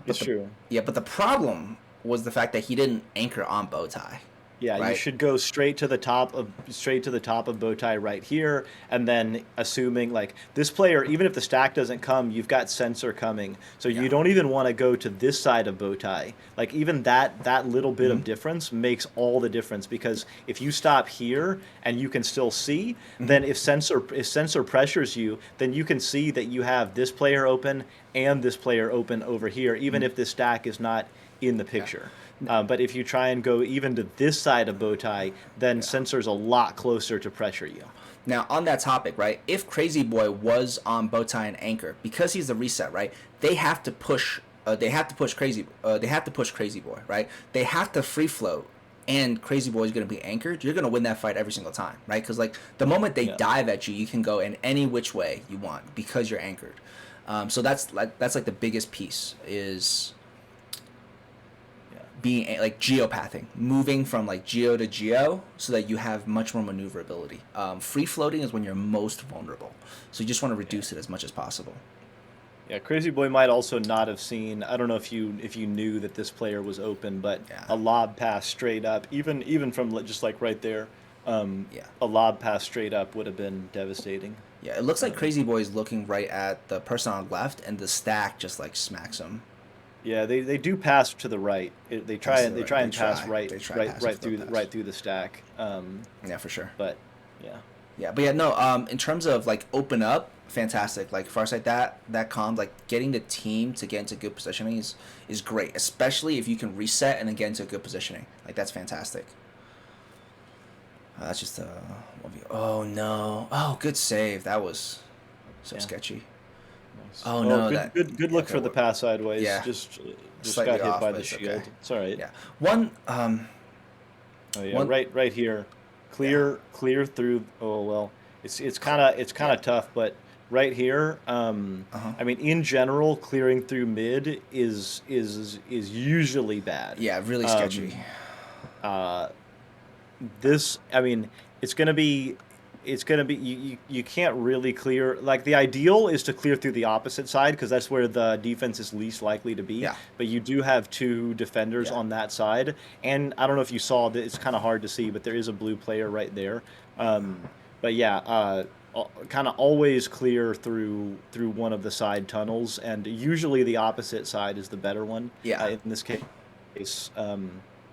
It's true. Yeah, but the problem was the fact that he didn't anchor on Bowtie. Yeah, right? You should go straight to the top of Bowtie right here, and then assuming like this player, even if the stack doesn't come, you've got sensor coming, so you don't even want to go to this side of Bowtie. Like even that little bit of difference makes all the difference, because if you stop here and you can still see, then if sensor pressures you, then you can see that you have this player open and this player open over here, even if this stack is not in the picture. But if you try and go even to this side of Bowtie, then Sensor's a lot closer to pressure you. Now, on that topic, right, if Crazy Boy was on Bowtie and Anchor, because he's the reset, right, they have to push Crazy Boy, right? They have to free float, and Crazy Boy is going to be anchored. You're going to win that fight every single time, right? Because like the moment they dive at you, you can go in any which way you want because you're anchored. So that's like the biggest piece is being like geopathing, moving from like geo to geo, so that you have much more maneuverability. Free floating is when you're most vulnerable, so you just want to reduce it as much as possible. Yeah, Crazy Boy might also not have seen. I don't know if you knew that this player was open, but Yeah. a lob pass straight up, even from just like right there, Yeah. a lob pass straight up would have been devastating. Yeah, it looks like Crazy Boy's looking right at the person on left, and the stack just like smacks him. Yeah, they do pass to the right. They try Pass to and the they right. try They and pass try. right They try right pass right with the through pass. right through the stack. Yeah, for sure. But yeah. Yeah, but yeah, no. In terms of like open up, fantastic. Like Farsight, that comms, like getting the team to get into good positioning is great, especially if you can reset and then get into good positioning. Like that's fantastic. That's just oh no! Oh, good save. That was so Yeah. sketchy. Nice. Oh Oh, no, good that good yeah, look for the pass sideways. yeah, Just slightly got hit off, by but the it's okay. shield. It's all right. Yeah, Oh yeah, one, right here. yeah, Clear through. Oh well, it's kind of yeah, tough, but right here, uh huh, I mean, in general, clearing through mid is usually bad. yeah, really sketchy. Um, uh, this, I mean, it's gonna be, it's gonna be you can't really clear, like the ideal is to clear through the opposite side because that's where the defense is least likely to be. Yeah, But you do have two defenders yeah, on that side, and I don't know if you saw that, it's kind of hard to see, but there is a blue player right there. But yeah, kind of always clear through one of the side tunnels, and usually the opposite side is the better one. yeah. In this case,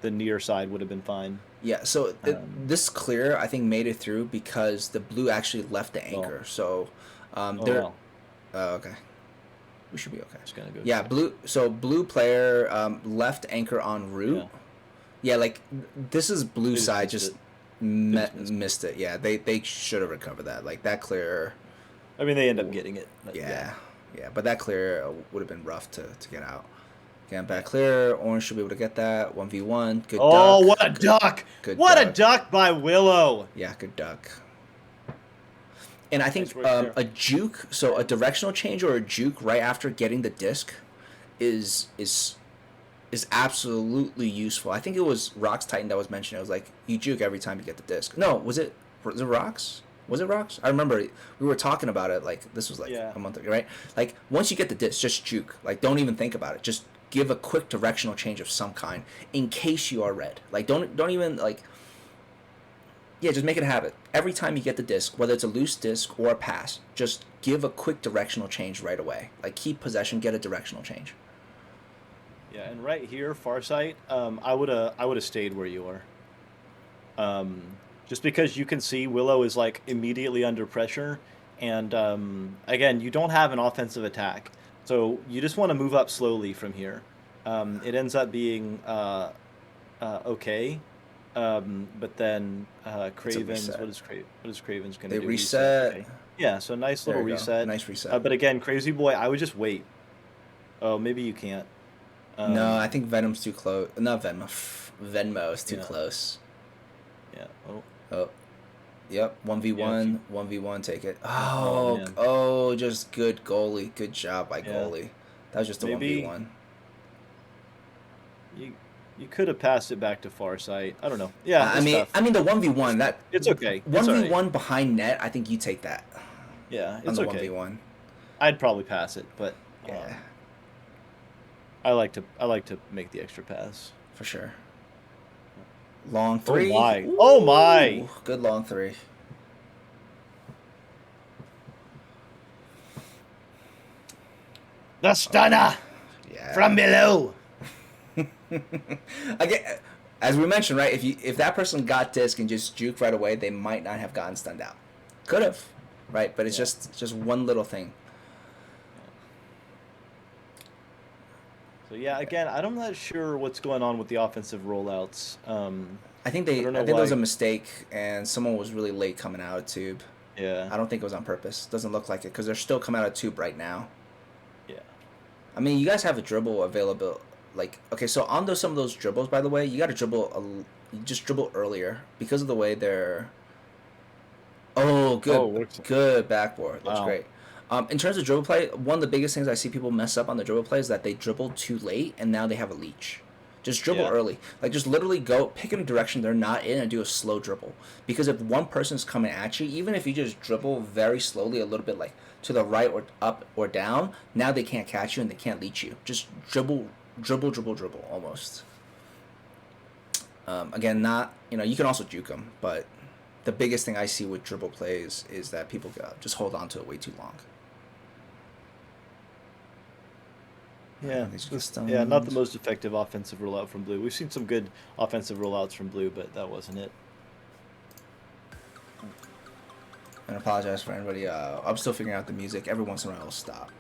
the near side would have been fine. Yeah, so Um, this clear I think made it through because the blue actually left the well, anchor. So, oh they're well, okay. We should be okay. just gonna go Yeah, check. blue. So blue player left anchor en route. Yeah, Yeah, like this is blue they just side missed just it. They just missed it. missed it. Yeah, they should have recovered that. Like that clear. I mean, they end up getting it, but yeah. Yeah, yeah, but that clear would have been rough to get out. Getting back clear. Orange should be able to get that 1v1. Good Oh, duck. what a duck! Good What a duck. duck by Willow! Yeah, good duck. And I think Nice work there. a juke, so a directional change or a juke right after getting the disc, is is is absolutely useful. I think it was Rocks Titan that was mentioned. It was like you juke every time you get the disc. No, was it Rocks? Was it Rocks? I remember we were talking about it. Like this was like Yeah. a month ago, right? Like once you get the disc, just juke. Like don't even think about it. Just give a quick directional change of some kind in case you are red. Like don't even like yeah, just make it a habit. Every time you get the disc, whether it's a loose disc or a pass, just give a quick directional change right away. Like keep possession, get a directional change. Yeah, and right here, Farsight, I would have stayed where you are. Um, just because you can see Willow is like immediately under pressure, and again, you don't have an offensive attack, so you just want to move up slowly from here. It ends up being okay, but then It's a Cravens, reset. what is Cravens gonna They do? reset. Okay. Yeah, so nice There little you go. reset. Nice reset. But again, Crazy Boy, I would just wait. Oh, maybe you can't. No, I Um, think Venom's too close. Not Venmo. Venmo is too yeah, close. yeah. Oh, Oh, yep. yeah. If you, 1v1, take it. oh Oh, man, just good goalie. Good job by yeah. goalie. That was just a Maybe 1v1. you you could have passed it back to Farsight. I don't know. Yeah, I it's mean, tough. the 1v1 that It's okay. It's all right. 1v1 behind net. I think you take that Yeah, on it's the okay. 1v1. I'd probably pass it, but Yeah, I like to make the extra pass. for sure. Long Oh three. my. Oh my. Ooh, good long three. The stunner from Yeah. below. Again, as we mentioned, right? If that person got disc and just juke right away, they might not have gotten stunned out. Could have, right? But it's Yeah. just one little thing. So yeah, again, I'm not sure what's going on with the offensive rollouts. I don't I know think there was a why. mistake, and someone was really late coming out of tube. Yeah, I don't think it was on purpose. Doesn't look like it because they're still coming out of tube right now. yeah, I mean, you guys have a dribble available. Like, okay, so on those some of those dribbles, by the way, you got to you just dribble earlier because of the way they're. Oh, Oh, good, works. good backboard. Looks Wow. great. In terms of dribble play, one of the biggest things I see people mess up on the dribble play is that they dribble too late and now they have a leech. Just dribble early. Like, just literally go pick in a direction they're not in and do a slow dribble. Because if one person's coming at you, even if you just dribble very slowly, a little bit like to the right or up or down, now they can't catch you and they can't leech you. Just dribble almost. Again, not, you can also juke them, but the biggest thing I see with dribble plays is that people just hold on to it way too long. Yeah, not the most effective offensive rollout from Blue. We've seen some good offensive rollouts from Blue, but that wasn't it. And I apologize for anybody. I'm still figuring out the music. Every once in a while, it'll stop.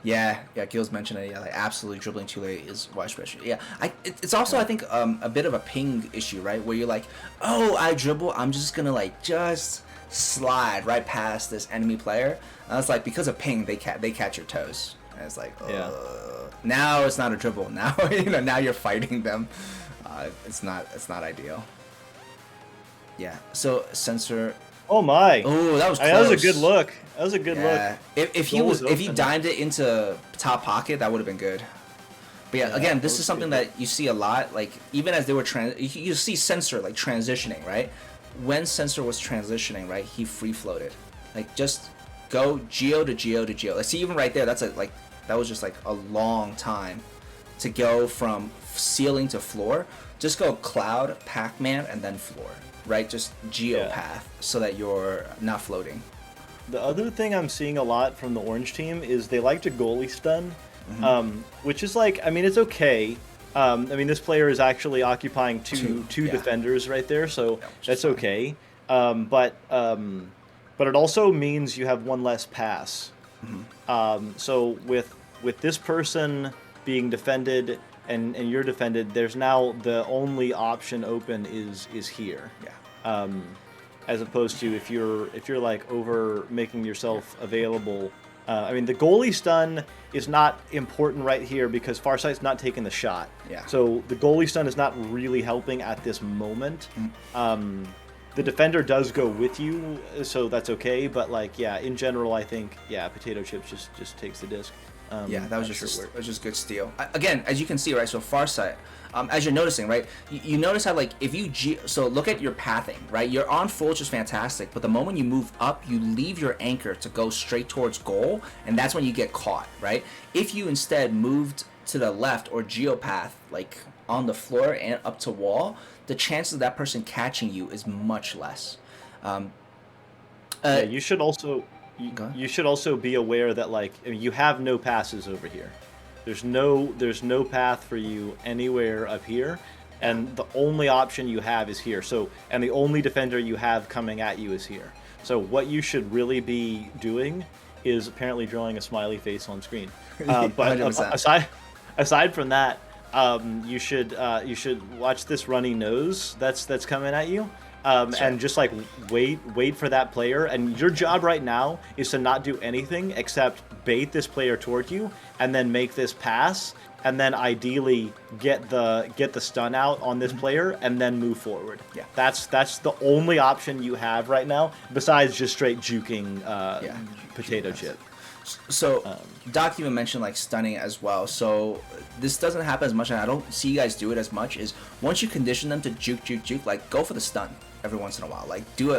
Yeah, Gil's mentioned it. Yeah, like absolutely dribbling too late is why especially. Yeah, it's also I think a bit of a ping issue, right? Where you're like, oh, I dribble, I'm just gonna like just slide right past this enemy player. And it's like because of ping, they catch your toes. And it's like, now it's not a dribble. Now now you're fighting them. It's not ideal. Yeah. So sensor. Oh my! Oh, that was close. That was a good look. That was a good look. If he dimed it into top pocket, that would have been good. But yeah, again, this is something that you see a lot. Like even as they were you see Sensor like transitioning, right? When Sensor was transitioning, right, he free floated. Like just go geo to geo to geo. Like see even right there, that was just like a long time to go from ceiling to floor. Just go cloud, Pac-Man, and then floor. Right, just geo path so that you're not floating. The other thing I'm seeing a lot from the orange team is they like to goalie stun, which is like, I mean, it's okay. I mean, this player is actually occupying two defenders right there, so that's okay. But it also means you have one less pass. So with this person being defended and you're defended, there's now the only option open is here. As opposed to if you're like over making yourself available. I mean, the goalie stun is not important right here because Farsight's not taking the shot. So the goalie stun is not really helping at this moment. The defender does go with you, so that's okay. But like, in general, I think Potato Chips just takes the disc. That was just good steal. Again, as you can see, right? So Farsight, as you're noticing, right? You notice how like if you so look at your pathing, right? You're on full, which is fantastic, but the moment you move up, you leave your anchor to go straight towards goal, and that's when you get caught, right? If you instead moved to the left or geopath, like on the floor and up to wall, the chances of that person catching you is much less. You should also. You should also be aware that like you have no passes over here. There's no path for you anywhere up here, and the only option you have is here. So and the only defender you have coming at you is here. So what you should really be doing is apparently drawing a smiley face on screen. But aside from that, you should watch this runny nose that's coming at you. And just like wait for that player, and your job right now is to not do anything except bait this player toward you, and then make this pass, and then ideally get the stun out on this player, and then move forward. That's the only option you have right now, besides just straight juking Potato Chip. So Doc even mentioned like stunning as well. So this doesn't happen as much, and I don't see you guys do it as much. Is once you condition them to juke, like go for the stun every once in a while. Like do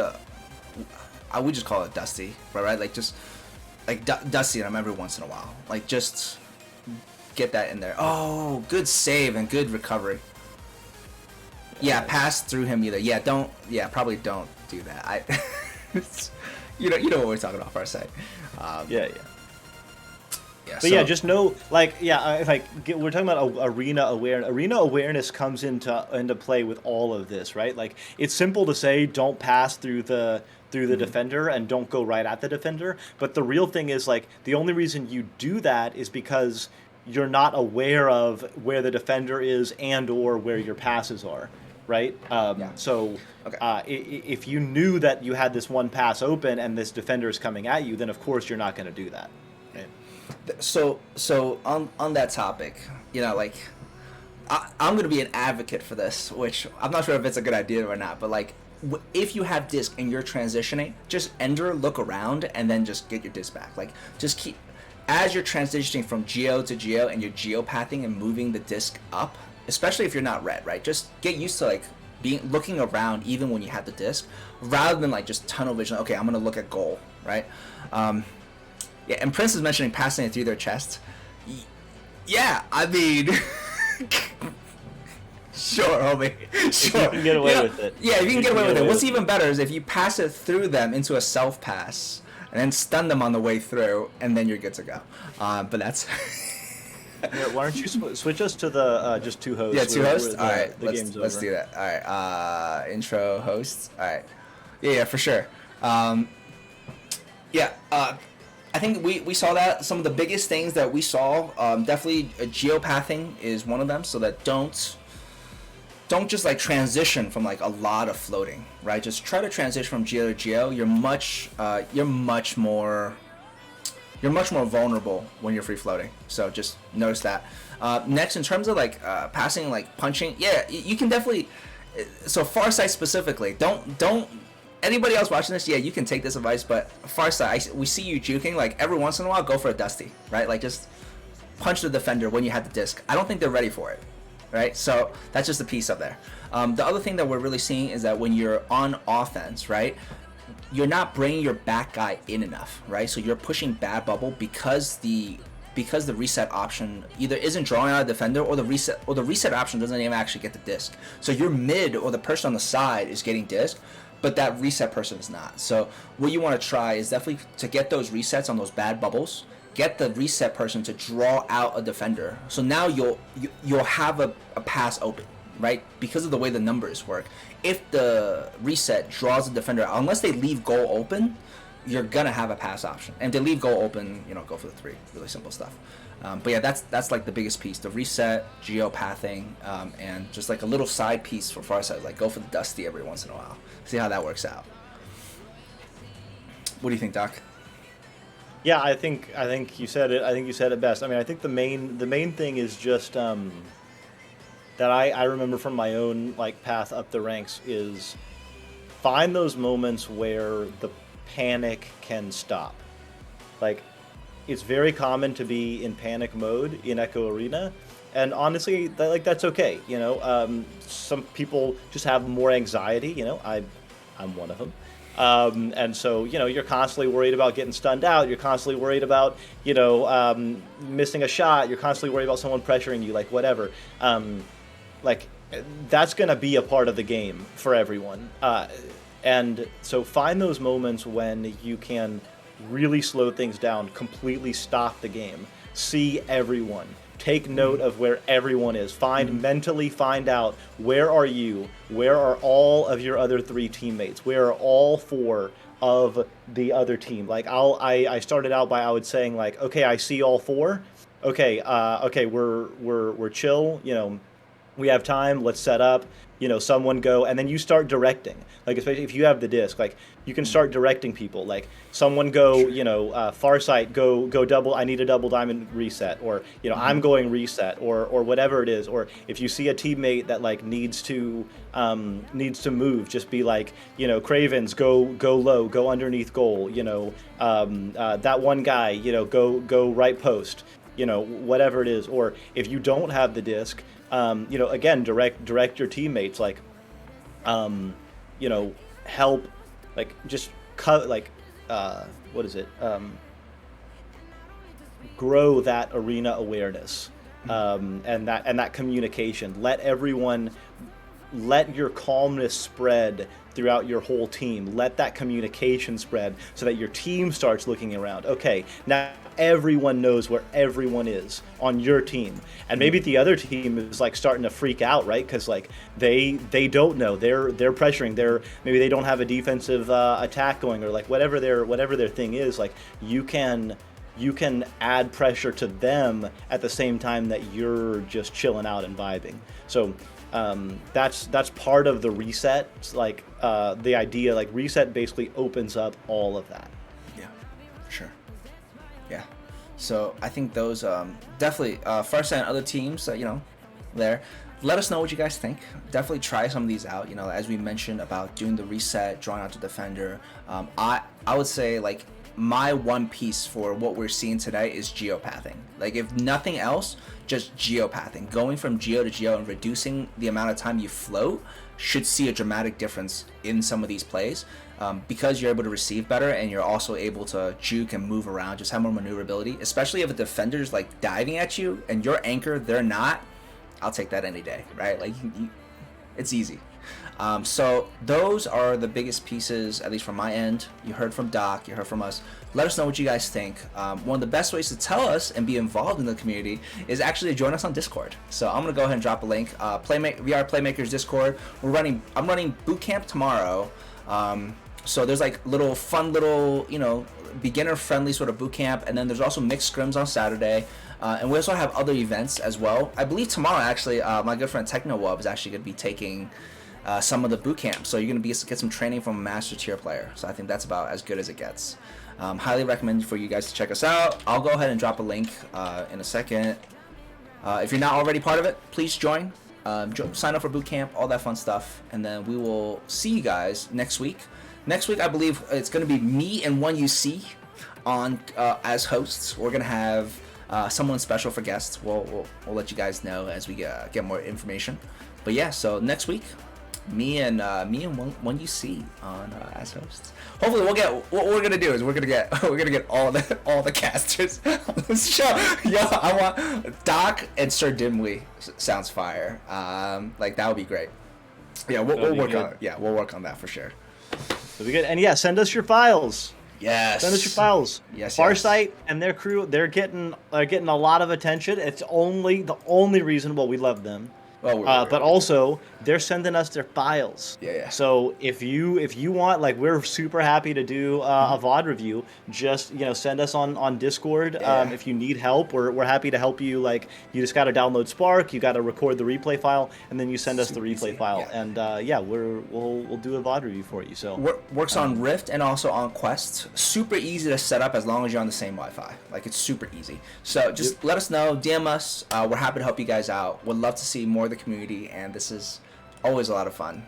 I would just call it Dusty, right? Like just like Dusty them every once in a while. Like just get that in there. Oh, good save and good recovery. Pass through him either. Probably don't do that. You know what we're talking about for our side. But just know, we're talking about arena awareness. Arena awareness comes into play with all of this, right? Like, it's simple to say don't pass through the defender and don't go right at the defender. But the real thing is, like, the only reason you do that is because you're not aware of where the defender is and or where your passes are, right? So if you knew that you had this one pass open and this defender is coming at you, then of course you're not going to do that. Right? So on that topic, like I'm going to be an advocate for this, which I'm not sure if it's a good idea or not, but like if you have disc and you're transitioning, just ender, look around, and then just get your disc back. Like just keep. as you're transitioning from geo to geo and you're geopathing and moving the disc up, especially if you're not red, right? Just get used to like looking around even when you have the disc, rather than like just tunnel vision. Okay, I'm gonna look at goal, right? Yeah, and Prince is mentioning passing it through their chest. Yeah, I mean, sure, homie. Sure. If you can get away with it. Yeah, if you can get away with it. What's even better is if you pass it through them into a self pass and then stun them on the way through, and then you're good to go. But that's. Yeah, why don't you switch us to the just two hosts? Yeah, two hosts. All right, let's do that. All right, intro hosts. All right, yeah, for sure. I think we saw that some of the biggest things that we saw. Definitely, geopathing is one of them. So that don't just like transition from like a lot of floating, right? Just try to transition from geo to geo. You're much more vulnerable when you're free floating. So just notice that. Next, in terms of like passing, like punching, yeah, you can definitely. So Farsight specifically, don't. Anybody else watching this, yeah, you can take this advice. But Farsight, we see you juking. Like every once in a while, go for a dusty, right? Like just punch the defender when you have the disc. I don't think they're ready for it, right? So that's just a piece of there. The other thing that we're really seeing is that when you're on offense, right? You're not bringing your back guy in enough, right? So you're pushing bad bubble because the reset option either isn't drawing out a defender or the reset option doesn't even actually get the disc. So your mid or the person on the side is getting disc, but that reset person is not. So what you want to try is definitely to get those resets on those bad bubbles. Get the reset person to draw out a defender. So now you'll have a pass open, right? Because of the way the numbers work. If the reset draws a defender, unless they leave goal open, you're gonna have a pass option. And if they leave goal open, go for the 3. Really simple stuff. But yeah, that's like the biggest piece: the reset, geopathing, and just like a little side piece for Farsight, like go for the dusty every once in a while. See how that works out. What do you think, Doc? Yeah, I think you said it. I think you said it best. I mean, I think the main thing is just that I remember from my own like path up the ranks is find those moments where the panic can stop. Like, it's very common to be in panic mode in Echo Arena, and honestly, that's okay. Some people just have more anxiety. I'm one of them. And so, you're constantly worried about getting stunned out. You're constantly worried about, missing a shot. You're constantly worried about someone pressuring you, like whatever. That's going to be a part of the game for everyone. And so find those moments when you can really slow things down, completely stop the game, see everyone, take note of where everyone is, mentally find out where are you, where are all of your other 3 teammates, where are all 4 of the other team. Like I started out by saying like, okay, I see all 4. Okay, we're chill, we have time, let's set up, someone go, and then you start directing. Like, especially if you have the disc, like, you can start directing people. Like, someone go, Farsight, go double, I need a double diamond reset, or, I'm going reset, or whatever it is. Or if you see a teammate that, like, needs to move, just be like, Cravens, go low, go underneath goal, that one guy, go right post, whatever it is. Or if you don't have the disc, again, direct your teammates, like, help, like, just cut, like, what is it? Grow that arena awareness, and that communication. Let your calmness spread throughout your whole team. Let that communication spread so that your team starts looking around. Okay, now everyone knows where everyone is on your team, and maybe the other team is like starting to freak out, right? Because like they don't know, they're pressuring, maybe they don't have a defensive attack going, or like whatever their thing is. Like you can add pressure to them at the same time that you're just chilling out and vibing. So that's part of the reset. It's like the idea, like reset basically opens up all of that. Yeah, for sure. Yeah. So I think those definitely Farsight and other teams there. Let us know what you guys think. Definitely try some of these out. As we mentioned about doing the reset, drawing out the defender. I would say like my one piece for what we're seeing today is geopathing. Like, if nothing else, just geopathing. Going from geo to geo and reducing the amount of time you float should see a dramatic difference in some of these plays, because you're able to receive better and you're also able to juke and move around, just have more maneuverability, especially if a defender's like diving at you and your anchor, they're not. I'll take that any day, right? Like, it's easy. So those are the biggest pieces, at least from my end. You heard from Doc, you heard from us. Let us know what you guys think. One of the best ways to tell us and be involved in the community is actually to join us on Discord. So I'm gonna go ahead and drop a link. VR Playmakers Discord. I'm running boot camp tomorrow. So there's like fun little, beginner friendly sort of boot camp, and then there's also mixed scrims on Saturday. And we also have other events as well. I believe tomorrow, actually, my good friend TechnoWub is actually going to be taking some of the boot camp. So you're going to get some training from a master tier player. So I think that's about as good as it gets. Highly recommend for you guys to check us out. I'll go ahead and drop a link in a second. If you're not already part of it, please join. Sign up for boot camp, all that fun stuff. And then we will see you guys next week. Next week, I believe it's going to be me and 1UC on as hosts. We're going to have someone special for guests. We'll let you guys know as we get more information. But yeah, so next week, me and 1UC on as hosts. Hopefully, we'll get. What we're gonna do is we're gonna get all the casters on this show. Yo, I want Doc and Sir Dimwee. Sounds fire. Like, that would be great. Yeah, we'll work on it. Yeah, we'll work on that for sure. That'll be good. And yeah, send us your files. Yes. Send us your files. Yes. Farsight and their crew, they're getting a lot of attention. It's the only reason why we love them. But also, they're sending us their files. Yeah. So if you want, like, we're super happy to do a VOD review. Just send us on Discord. Yeah. If you need help, we're happy to help you. Like, you just got to download Spark, you got to record the replay file, and then you send us the replay file. Yeah. And we'll do a VOD review for you. So works on Rift and also on Quest. Super easy to set up as long as you're on the same Wi-Fi. Like, it's super easy. So just let us know, DM us. We're happy to help you guys out. Would love to see more of the community, and this is always a lot of fun.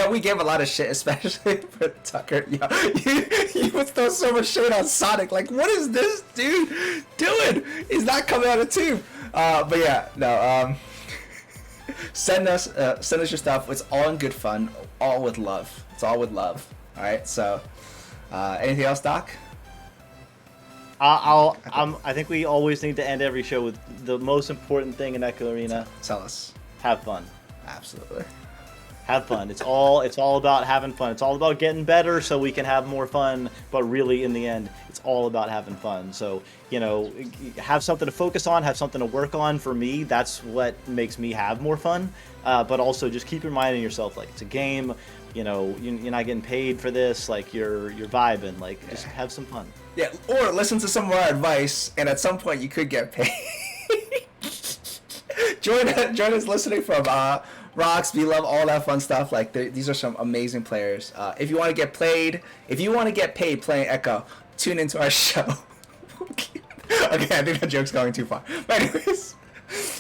We gave a lot of shit, especially for Tucker. He would throw so much shit on Sonic. Like, what is this dude doing? He's not coming out of tube. But yeah, no. Send us your stuff. It's all in good fun, all with love. It's all with love. All right. So, anything else, Doc? I think we always need to end every show with the most important thing in Echo Arena. Tell us. Have fun. Absolutely. Have fun. It's all about having fun. It's all about getting better so we can have more fun. But really, in the end, it's all about having fun. So, have something to focus on, have something to work on. For me, that's what makes me have more fun. But also, just keep reminding yourself, like, it's a game. You're not getting paid for this. Like, you're vibing. Like, just have some fun. Yeah, or listen to some of our advice, and at some point you could get paid. Join us listening from Rocks, We Love, all that fun stuff. Like, these are some amazing players. If you want to get paid playing Echo, tune into our show. Okay, I think that joke's going too far. But anyways.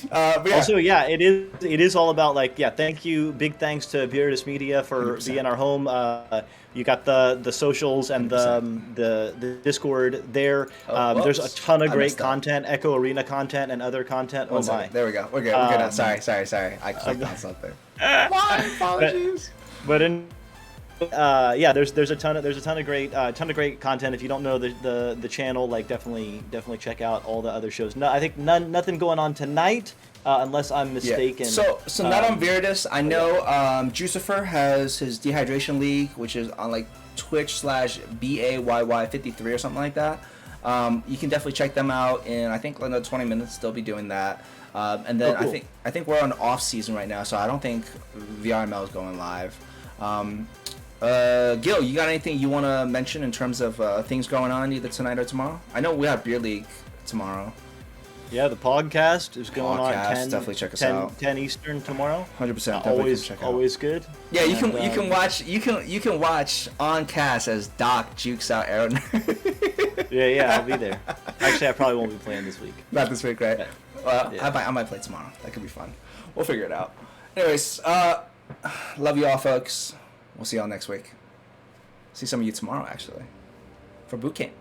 But yeah. Also, yeah, it is all about, like, thank you, big thanks to Beardus Media for 100%. Being our home. You got the socials and the Discord there. There's a ton of great content, Echo Arena content and other content. Oh my! There we go. We're good. We're good now. Sorry. I clicked on something. My apologies. But there's a ton of great content. If you don't know the channel, like, definitely check out all the other shows. No, I think nothing going on tonight, unless I'm mistaken. Yeah. So not on Viridis. I know Jucifer has his Dehydration League, which is on, like, Twitch/BAYY53 or something like that. You can definitely check them out in, I think, another 20 minutes. They'll be doing that. And then cool. I think we're on off season right now, so I don't think VRML is going live. Gil, you got anything you want to mention in terms of things going on either tonight or tomorrow? I know we have Beer League tomorrow. Yeah, the podcast is going on 10, definitely check us out. 10 Eastern tomorrow. 100%. Always good. Yeah, you can watch on cast as Doc jukes out Aaron. yeah, I'll be there. Actually, I probably won't be playing this week. Not this week, right? Yeah. I might play tomorrow. That could be fun. We'll figure it out. Anyways, love you all, folks. We'll see y'all next week. See some of you tomorrow, actually. for boot camp.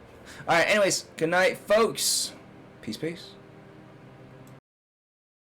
All right. Anyways, good night, folks. Peace, peace.